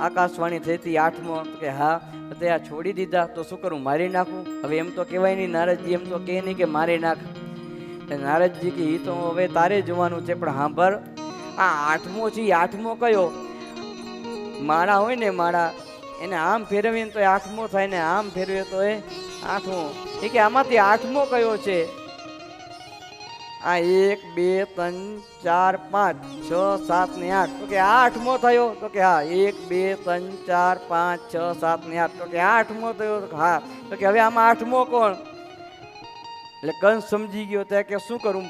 Speaker 1: આકાશવાણી થઈ હતી 8મો. કે હા. તે આ છોડી દીધા તો શું કરું, મારી નાખું? હવે એમ તો કહેવાય નહીં. નારદજી એમ તો કહે નહીં કે મારી નાખ. નારદજી કે એ તો હવે તારે જોવાનું છે, પણ સાંભળ, આ 8મો છે. 8મો કયો? માળા હોય ને, માળા એને આમ ફેરવીએ તો 8મો થાય ને આમ ફેરવીએ તો એ 8મો. એ કે આમાંથી 8મો કયો છે? આ 1 2 3 4 5 6 7 ને 8. તો કે 8મો થયો. તો કે હા. 1 2 3 4 5 6 7 ને 8. તો કે 8મો થયો. હા. તો કે હવે આમાં 8મો કોણ? એટલે કંસ સમજી ગયો. ત્યાં કે શું કરું?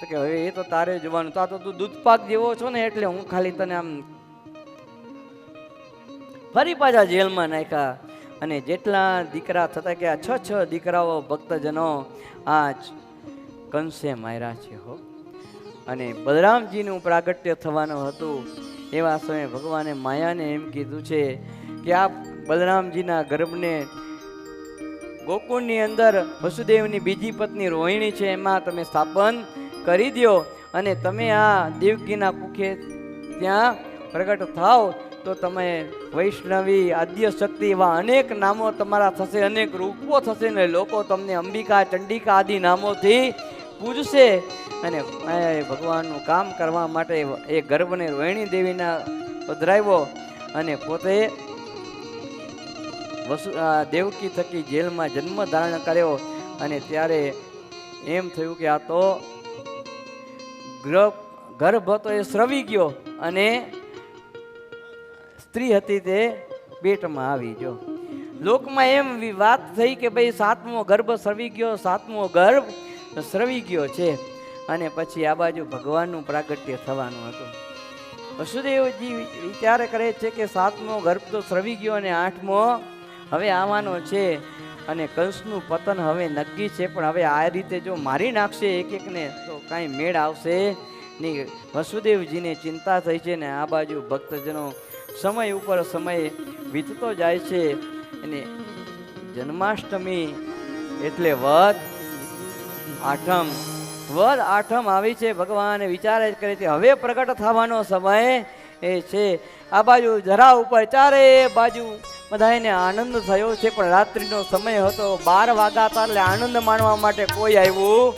Speaker 1: તો કે હવે એ તો તારે જોવાનું. તો આ તો તું દૂધપાક જેવો છો ને, એટલે હું ખાલી તને આમ ફરી પાછા જેલમાં નાખ્યા. અને જેટલા દીકરા થતા ગયા, 6 દીકરાઓ ભક્તજનો આ કંસે માર્યા છે હો. અને બલરામજીનું પ્રાગટ્ય થવાનું હતું. એવા સમયે ભગવાને માયાને એમ કીધું છે કે આ બલરામજીના ગર્ભને ગોકુળની અંદર વસુદેવની બીજી પત્ની રોહિણી છે, એમાં તમે સ્થાપન કરી દો. અને તમે આ દેવકીના કુખે ત્યાં પ્રગટ થાવ તો તમે વૈષ્ણવી, આદ્ય શક્તિ એવા અનેક નામો તમારા થશે, અનેક રૂપો થશે ને લોકો તમને અંબિકા, ચંડિકા આદિ નામોથી પૂજશે. અને ભગવાનનું કામ કરવા માટે એ ગર્ભને રોહિણી દેવીના પધરાવ્યો અને પોતે દેવકી થકી જેલમાં જન્મ ધારણ કર્યો. અને ત્યારે એમ થયું કે આ તો ગર્ભ હતો એ સ્રવી ગયો અને સ્ત્રી હતી તે પેટમાં આવી ગયો. લોકમાં એમ વાત થઈ કે ભાઈ 7મો ગર્ભ સ્રવી ગયો, 7મો ગર્ભ સ્રવી ગયો છે. અને પછી આ બાજુ ભગવાનનું પ્રાગટ્ય થવાનું હતું. વસુદેવજી વિચાર કરે છે કે 7મો ગર્ભ તો સ્રવી ગયો અને 8મો હવે આવવાનો છે. અને કંસનું પતન હવે નક્કી છે. પણ હવે આ રીતે જો મારી નાખશે એક એકને તો કાંઈ મેળ આવશે નહીં. વસુદેવજીને ચિંતા થઈ છે. ને આ બાજુ ભક્તજનો સમય ઉપર સમય વીતતો જાય છે. અને જન્માષ્ટમી એટલે વદ આઠમ આવી છે. ભગવાન વિચાર જ કરે છે હવે પ્રગટ થવાનો સમય એ છે. આ બાજુ જરા ઉપર ચારે બાજુ બધાને આનંદ થયો છે. પણ રાત્રિનો સમય હતો, 12 વાગ્યા હતા. એટલે આનંદ માણવા માટે કોઈ આવ્યું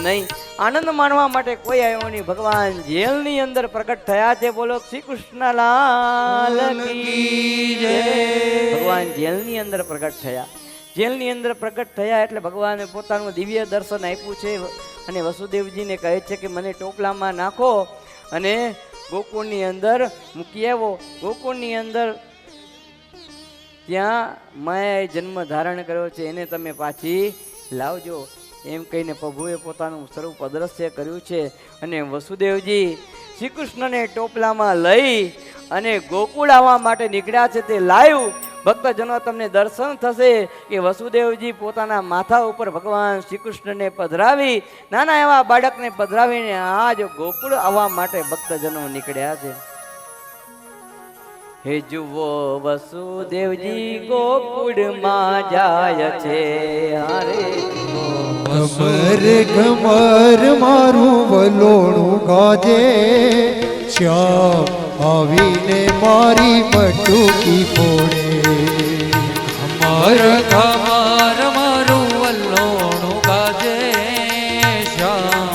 Speaker 1: નહીં. આનંદ માણવા માટે કોઈ આવ્યો નહીં. ભગવાન જેલની અંદર પ્રગટ થયા છે. બોલો શ્રી કૃષ્ણલાલ કી જય. ભગવાન જેલની અંદર પ્રગટ થયા. જેલની અંદર પ્રગટ થયા એટલે ભગવાને પોતાનું દિવ્ય દર્શન આપ્યું છે. અને વસુદેવજીને કહે છે કે મને ટોપલામાં નાખો અને ગોકુળની અંદર મૂકી આવો. ગોકુળની અંદર ત્યાં માયાએ જન્મ ધારણ કર્યો છે, એને તમે પાછી લાવજો એમ કહીને પ્રભુએ પોતાનું સ્વરૂપ અદ્રશ્ય કર્યું છે. અને વસુદેવજી શ્રી કૃષ્ણને ટોપલામાં લઈ અને ગોકુળ આવવા માટે નીકળ્યા છે. તે લાઈવ ભક્તજનો તમને દર્શન થશે કે વસુદેવજી પોતાના માથા ઉપર ભગવાન શ્રી કૃષ્ણને પધરાવી, નાના એવા બાળકને પધરાવીને આજ ગોકુળ આવવા માટે ભક્તજનો નીકળ્યા છે. હે જુઓ વસુદેવજી ગોકુળમાં જાય છે. હરે
Speaker 3: ઘમર ઘમર મારું વલોણું ગાજે, શ્યામ આવીને મારી મટુકી ફોડે.
Speaker 2: ઘમર ઘમર મારું વલ્લોણું ગાજે, શ્યામ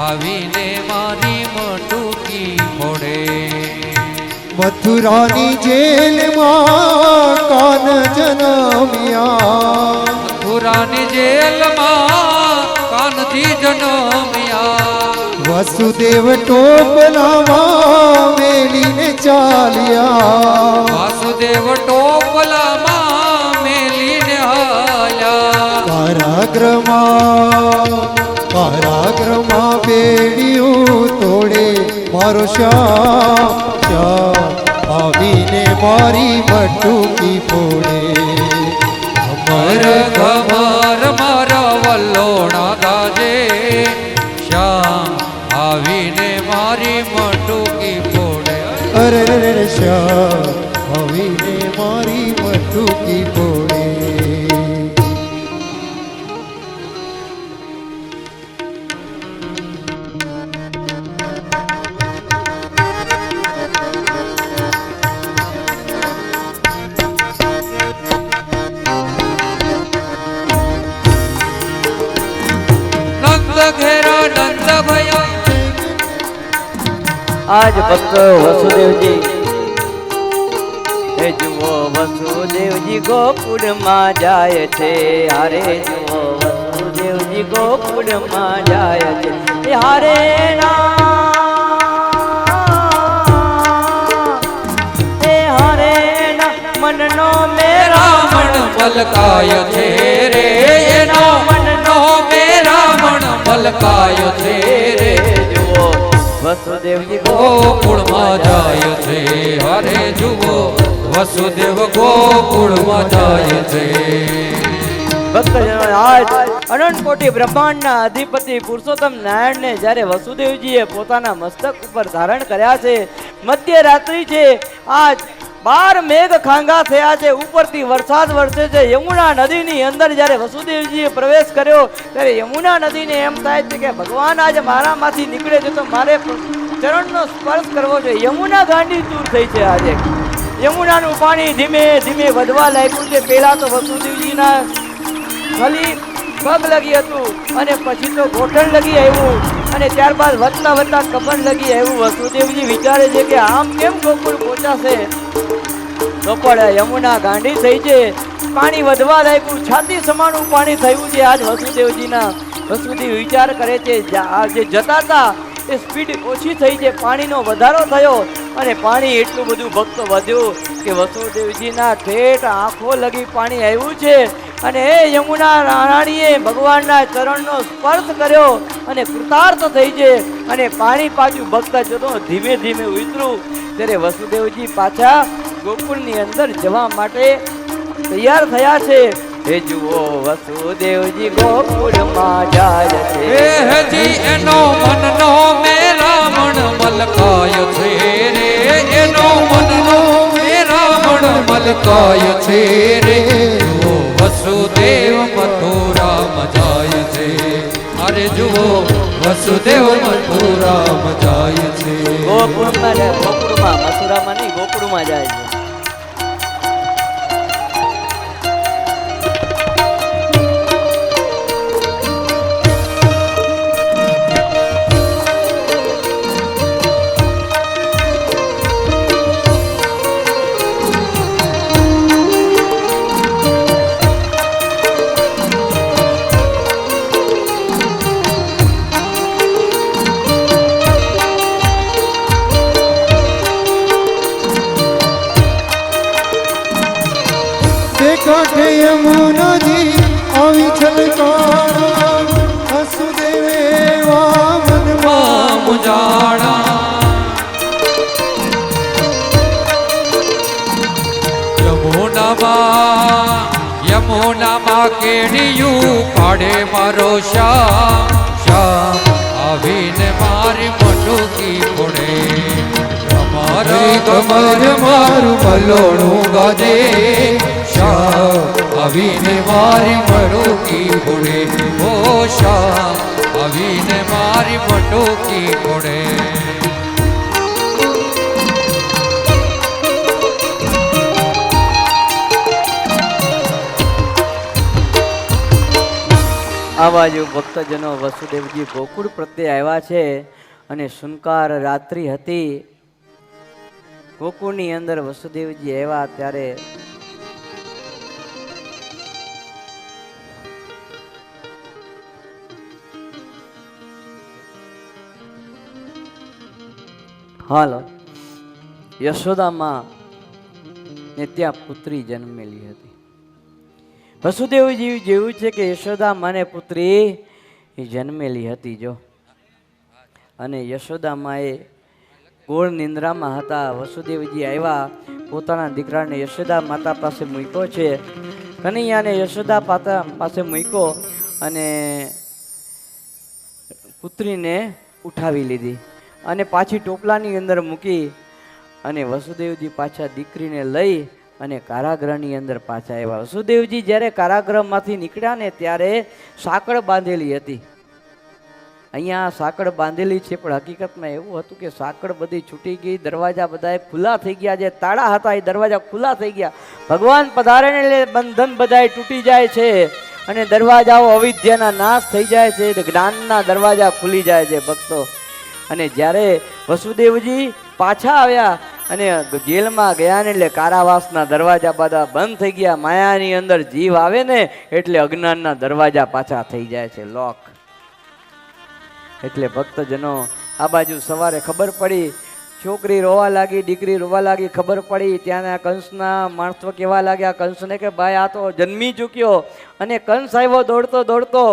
Speaker 2: આવીને મારી મટુકી ફોડે.
Speaker 3: મથુરાની જેલમાં કાન જનમ્યા,
Speaker 2: મથુરાની જેલમાં કાનજી જન્મ્યા.
Speaker 3: વસુદેવ ટોપલામાં મેલીને ચાલ્યા,
Speaker 2: વાસુદેવ ટોપલામાં મેલીને હાલ્યા.
Speaker 3: કારાગ્રમાં બેડિયું તોડે મારો શ્યામ, શ્યામ આવીને મારી મટુકી ફોડે.
Speaker 2: ઘમર ઘમર મારા વલ્લોણા ગાજે, શ્યામ આવીને મારી મટુકી ફોડે
Speaker 3: અરે રે રે શ્યામ આવીને મારી મટુકી ફોડે.
Speaker 2: નંદ ઘેરા નંદ ભયા
Speaker 1: આજ ભક્ત વસુદેવજી હે જુઓ વસુદેવજી ગોકુળમાં જાય છે. હારે જુઓ વસુદેવજી ગોકુળમાં જાય છે. એ હારે ના એ હારે ના મનનો મેરા
Speaker 2: રાવણ મલકાય છે રે એનો મનનો મે રાવણ મલકાય છે રે
Speaker 1: જુઓ વસુદેવજી
Speaker 2: ગોકુળમાં જાય છે. હરે જુઓ વસુદેવ ગોકુળમાં જાય છે.
Speaker 1: ભક્તજનો આજ અનંત કોટી બ્રહ્માંડના અધિપતિ પુરુષોત્તમ નારાયણને જ્યારે વસુદેવજીએ પોતાના મસ્તક ઉપર ધારણ કર્યા છે, મધ્યરાત્રિ છે, આજ 12 મેઘ ખાંગા થયા છે, ઉપરથી વરસાદ વરસે છે. યમુના નદીની અંદર જ્યારે વસુદેવજીએ પ્રવેશ કર્યો ત્યારે યમુના નદીને એમ થાય છે કે ભગવાન આજે મારામાંથી નીકળે છે તો મારે ચરણનો સ્પર્શ કરવો જોઈએ. યમુના ગાંડી દૂર થઈ છે. આજે યમુનાનું પાણી ધીમે ધીમે વધવા લાગ્યું છે. પહેલા તો વસુદેવજીના ખાલી પગ લગી હતું અને પછી તો ગોઠણ લગી આવ્યું અને ત્યારબાદ વધતા વધતા કપન લગી આવ્યું. વસુદેવજી વિચારે છે કે આમ કેમ ગોકુળ પહોંચાશે, તો પણ યમુના ગાંડી થઈ છે. પાણી વધવા લાગ્યું, છાતી સમાનું પાણી થયું છે. આજ વસુદેવ વિચાર કરે છે જે જતા હતા એ સ્પીડ ઓછી થઈ છે, પાણીનો વધારો થયો અને પાણી એટલું બધું ભક્ત વધ્યું કે વસુદેવજીના ઠેઠ આંખો લગી પાણી આવ્યું છે. અને એ યમુના રાણીએ ભગવાનના ચરણનો સ્પર્શ કર્યો અને કૃતાર્થ થઈ છે અને પાણી પાછું ભક્ત જતો ધીમે ધીમે ઉતર્યું. ત્યારે વસુદેવજી પાછા ગોકુળની અંદર જવા માટે તૈયાર થયા છે. હે જુઓ વસુદેવજી ગોકુળમાં જાય છે.
Speaker 2: હજી એનો મનનો મે રાવણ મલકાય છે રે એનો મનનો મે રાવણ મલકાય છે રે જુઓ વસુદેવ મથુરામાં જાય છે. અરે જુઓ વસુદેવ મથુરામાં જાય છે.
Speaker 1: ગોકુળમાં મથુરામાં નહીં, ગોકુળમાં જાય છે.
Speaker 3: કાંઠે યમુનાજી આવી છલકાણા વસુદેવે વામનમાં
Speaker 2: મુજાણા યમુનામાં કેડિયું પાડે મારો શ્યામ આવીને મારી મટુકી ફોડે. અમારા કમર મારું મલોણું ગાજે શ્યામ આવીને મારી મટુકી ફોડે. ઓ શ્યામ આવીને મારી મટુકી ફોડે.
Speaker 1: આવા જ ભક્તજનો વસુદેવજી ગોકુળ પ્રત્યે આવ્યા છે અને શુનકાર રાત્રિ હતી. ગોકુળની અંદર વસુદેવજી આવ્યા ત્યારે હાલો યશોદામાં ને ત્યાં પુત્રી જન્મેલી હતી. વસુદેવજી જેવું છે કે યશોદા માને પુત્રી જન્મેલી હતી. જો અને યશોદા માએ ગોળ નિંદ્રામાં હતા. વસુદેવજી આવ્યા, પોતાના દીકરાને યશોદા માતા પાસે મૂક્યો છે. કનૈયાને યશોદા પાસે મૂક્યો અને પુત્રીને ઉઠાવી લીધી અને પાછી ટોપલાની અંદર મૂકી અને વસુદેવજી પાછા દીકરીને લઈ અને કારાગૃહની અંદર પાછા આવ્યા. વસુદેવજી જ્યારે કારાગૃહમાંથી નીકળ્યા ને ત્યારે સાંકળ બાંધેલી હતી. અહીંયા સાંકળ બાંધેલી છે પણ હકીકતમાં એવું હતું કે સાંકળ બધી છૂટી ગઈ, દરવાજા બધા ખુલ્લા થઈ ગયા, જે તાળા હતા એ દરવાજા ખુલ્લા થઈ ગયા. ભગવાન પધારે એટલે બંધન બધા તૂટી જાય છે અને દરવાજાઓ અવિદ્યાના નાશ થઈ જાય છે, જ્ઞાનના દરવાજા ખુલી જાય છે ભક્તો. અને જ્યારે વસુદેવજી પાછા આવ્યા અને જેલમાં ગયા ને એટલે કારાવાસના દરવાજા બધા બંધ થઈ ગયા. માયાની અંદર જીવ આવે ને એટલે અજ્ઞાનના દરવાજા પાછા થઈ જાય છે, લોક. એટલે ભક્તજનો આ બાજુ સવારે ખબર પડી, છોકરી રોવા લાગી, દીકરી રોવા લાગી, ખબર પડી. ત્યાંના કંસના માણસો કહેવા લાગ્યા કંસને કે ભાઈ આ તો જન્મી ચૂક્યો. અને કંસ આવ્યો દોડતો દોડતો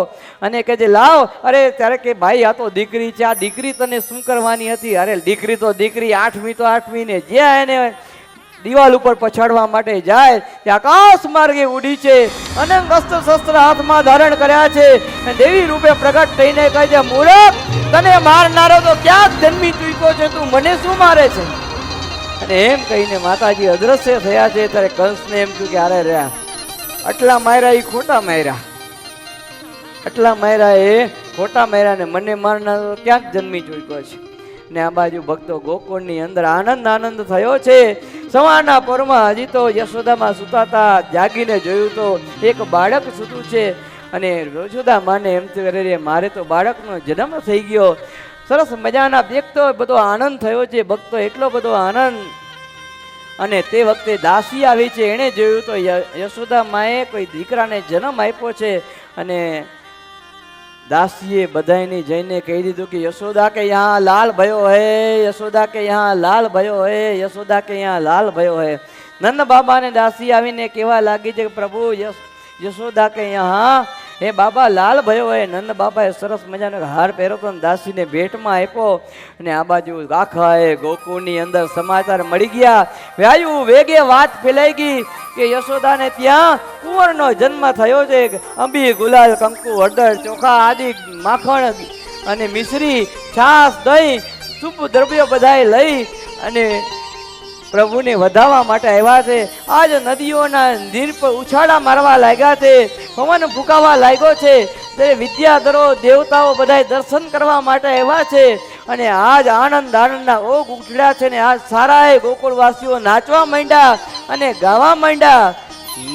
Speaker 1: અને કે જે લાવ, અરે ત્યારે કે ભાઈ આ તો દીકરી છે, આ દીકરી તને શું કરવાની હતી? અરે દીકરી તો દીકરી, 8મી તો 8મી ને જ્યાં એને દિવાલ ઉપર પછાડવા માટે જાય ત્યાં આકાશ માર્ગે ઉડી છે, અનંત અસ્ત્ર શસ્ત્ર હાથમાં ધારણ કર્યા છે અને દેવી રૂપે પ્રગટ થઈને કહે છે મૂર્ખ, તને મારનારો તો ક્યાંક જન્મી ચૂક્યો છે, તું મને શું મારે છે? અને એમ કહીને માતાજી અદ્રશ્ય થયા છે. ત્યારે કંસને એમ થયું કે અરે રહ્યા આટલા માર્યા એ ખોટા માર્યા, આટલા માર્યા એ ખોટા માર્યા ને મને મારનારો ક્યાંક જન્મી ચૂક્યો છે. ને આ બાજુ ભક્તો ગોકુળની અંદર આનંદ આનંદ થયો છે. સવારના પરમાં હજી તો યશોદામાં સૂતા હતા, જાગીને જોયું તો એક બાળક સૂતું છે અને યશોદા માને એમ થયું મારે તો બાળકનો જન્મ થઈ ગયો. સરસ મજાના વ્યક્તો બધો આનંદ થયો છે ભક્તો, એટલો બધો આનંદ. અને તે વખતે દાસી આવી છે, એણે જોયું તો યશોદા માએ કોઈ દીકરાને જન્મ આપ્યો છે અને દાસીએ બધાને જઈને કહી દીધું કે યશોદા કે યહાં લાલ ભયો હે, યશોદા કે યહાં લાલ ભયો હે, યશોદા કે યહાં લાલ ભયો હે. નંદ બાબાને દાસી આવીને કહેવા લાગી છે કે પ્રભુ યશોદા કે યહાં હે બાબા લાલ ભયો હે. નંદ બાબાએ સરસ મજાનો હાર પહેર્યો તો દાસીને ભેટમાં આપ્યો. અને આ બાજુ આખા ગોકુળની અંદર સમાચાર મળી ગયા, વાયુ વેગે વાત ફેલાઈ ગઈ કે યશોદાને ત્યાં કુંવરનો જન્મ થયો છે. અંબી, ગુલાલ, કંકુ, હળદર, ચોખા આદિ માખણ અને મિશ્રી, છાશ, દહીં, સુપ દ્રવ્યો બધાએ લઈ અને પ્રભુને વધાવવા માટે આવ્યા છે. આજ નદીઓના નીર પર ઉછાળા મારવા લાગ્યા છે, પવન ફૂંકાવા લાગ્યો છે. ત્યારે વિદ્યાધરો દેવતાઓ બધા દર્શન કરવા માટે આવ્યા છે અને આજ આનંદ આનંદના ઓગ ઉછળ્યા છે ને આજ સારા ગોકુળવાસીઓ નાચવા માંડ્યા અને ગાવા માંડ્યા.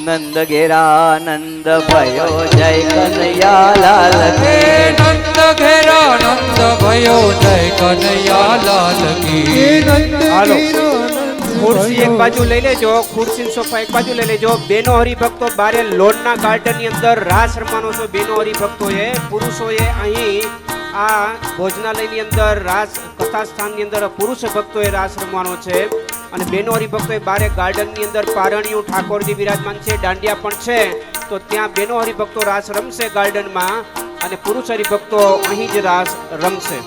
Speaker 1: નંદ ઘેરા નંદ ભયો જય કનૈયા લાલ કી,
Speaker 2: નંદ ઘેરા નંદ ભયો જય કનૈયા લાલ કી.
Speaker 4: હાલો ખુરશી એક બાજુ લઈ લેજો, ખુરશી સોફા એક બાજુ લઈ લેજો. બેનો હરિભક્તો બારે લોનના ગાર્ડન ની અંદર રાસ રમવાનો છો. બેનો હરિભક્તોએ પુરુષોએ અહીં આ ભોજનાલયની અંદર રાસ કથા સ્થાનની અંદર પુરુષ ભક્તોએ રાસ રમવાનો છે. અને બેનો હરિભક્તોએ બારે ગાર્ડનની અંદર પારણિયું ઠાકોરજી વિરાજમાન છે, દાંડિયા પણ છે, તો ત્યાં બેનો હરિભક્તો રાસ રમશે ગાર્ડનમાં અને પુરુષ હરિભક્તો અહીં જ રાસ રમશે.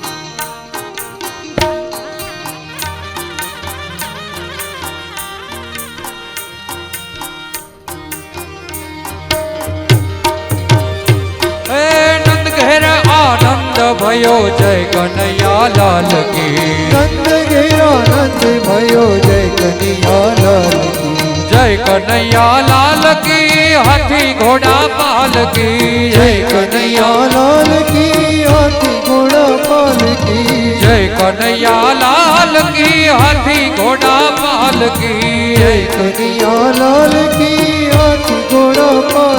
Speaker 2: આનંદ ભયો જય કનૈયા લાલ કી,
Speaker 3: નંદ ઘેરા નંદ ભયો જય કનૈયા લાલ કી,
Speaker 2: જય કનૈયા લાલ કી, હાથી ઘોડા પાલ કી,
Speaker 3: જય કનૈયા લાલ કી, હાથી ઘોડા પાલ કી,
Speaker 2: જય કનૈયા લાલ કી, હાથી ઘોડા પાલ કી,
Speaker 3: જય કનૈયા લાલ કી, હાથી ઘોડા પાલ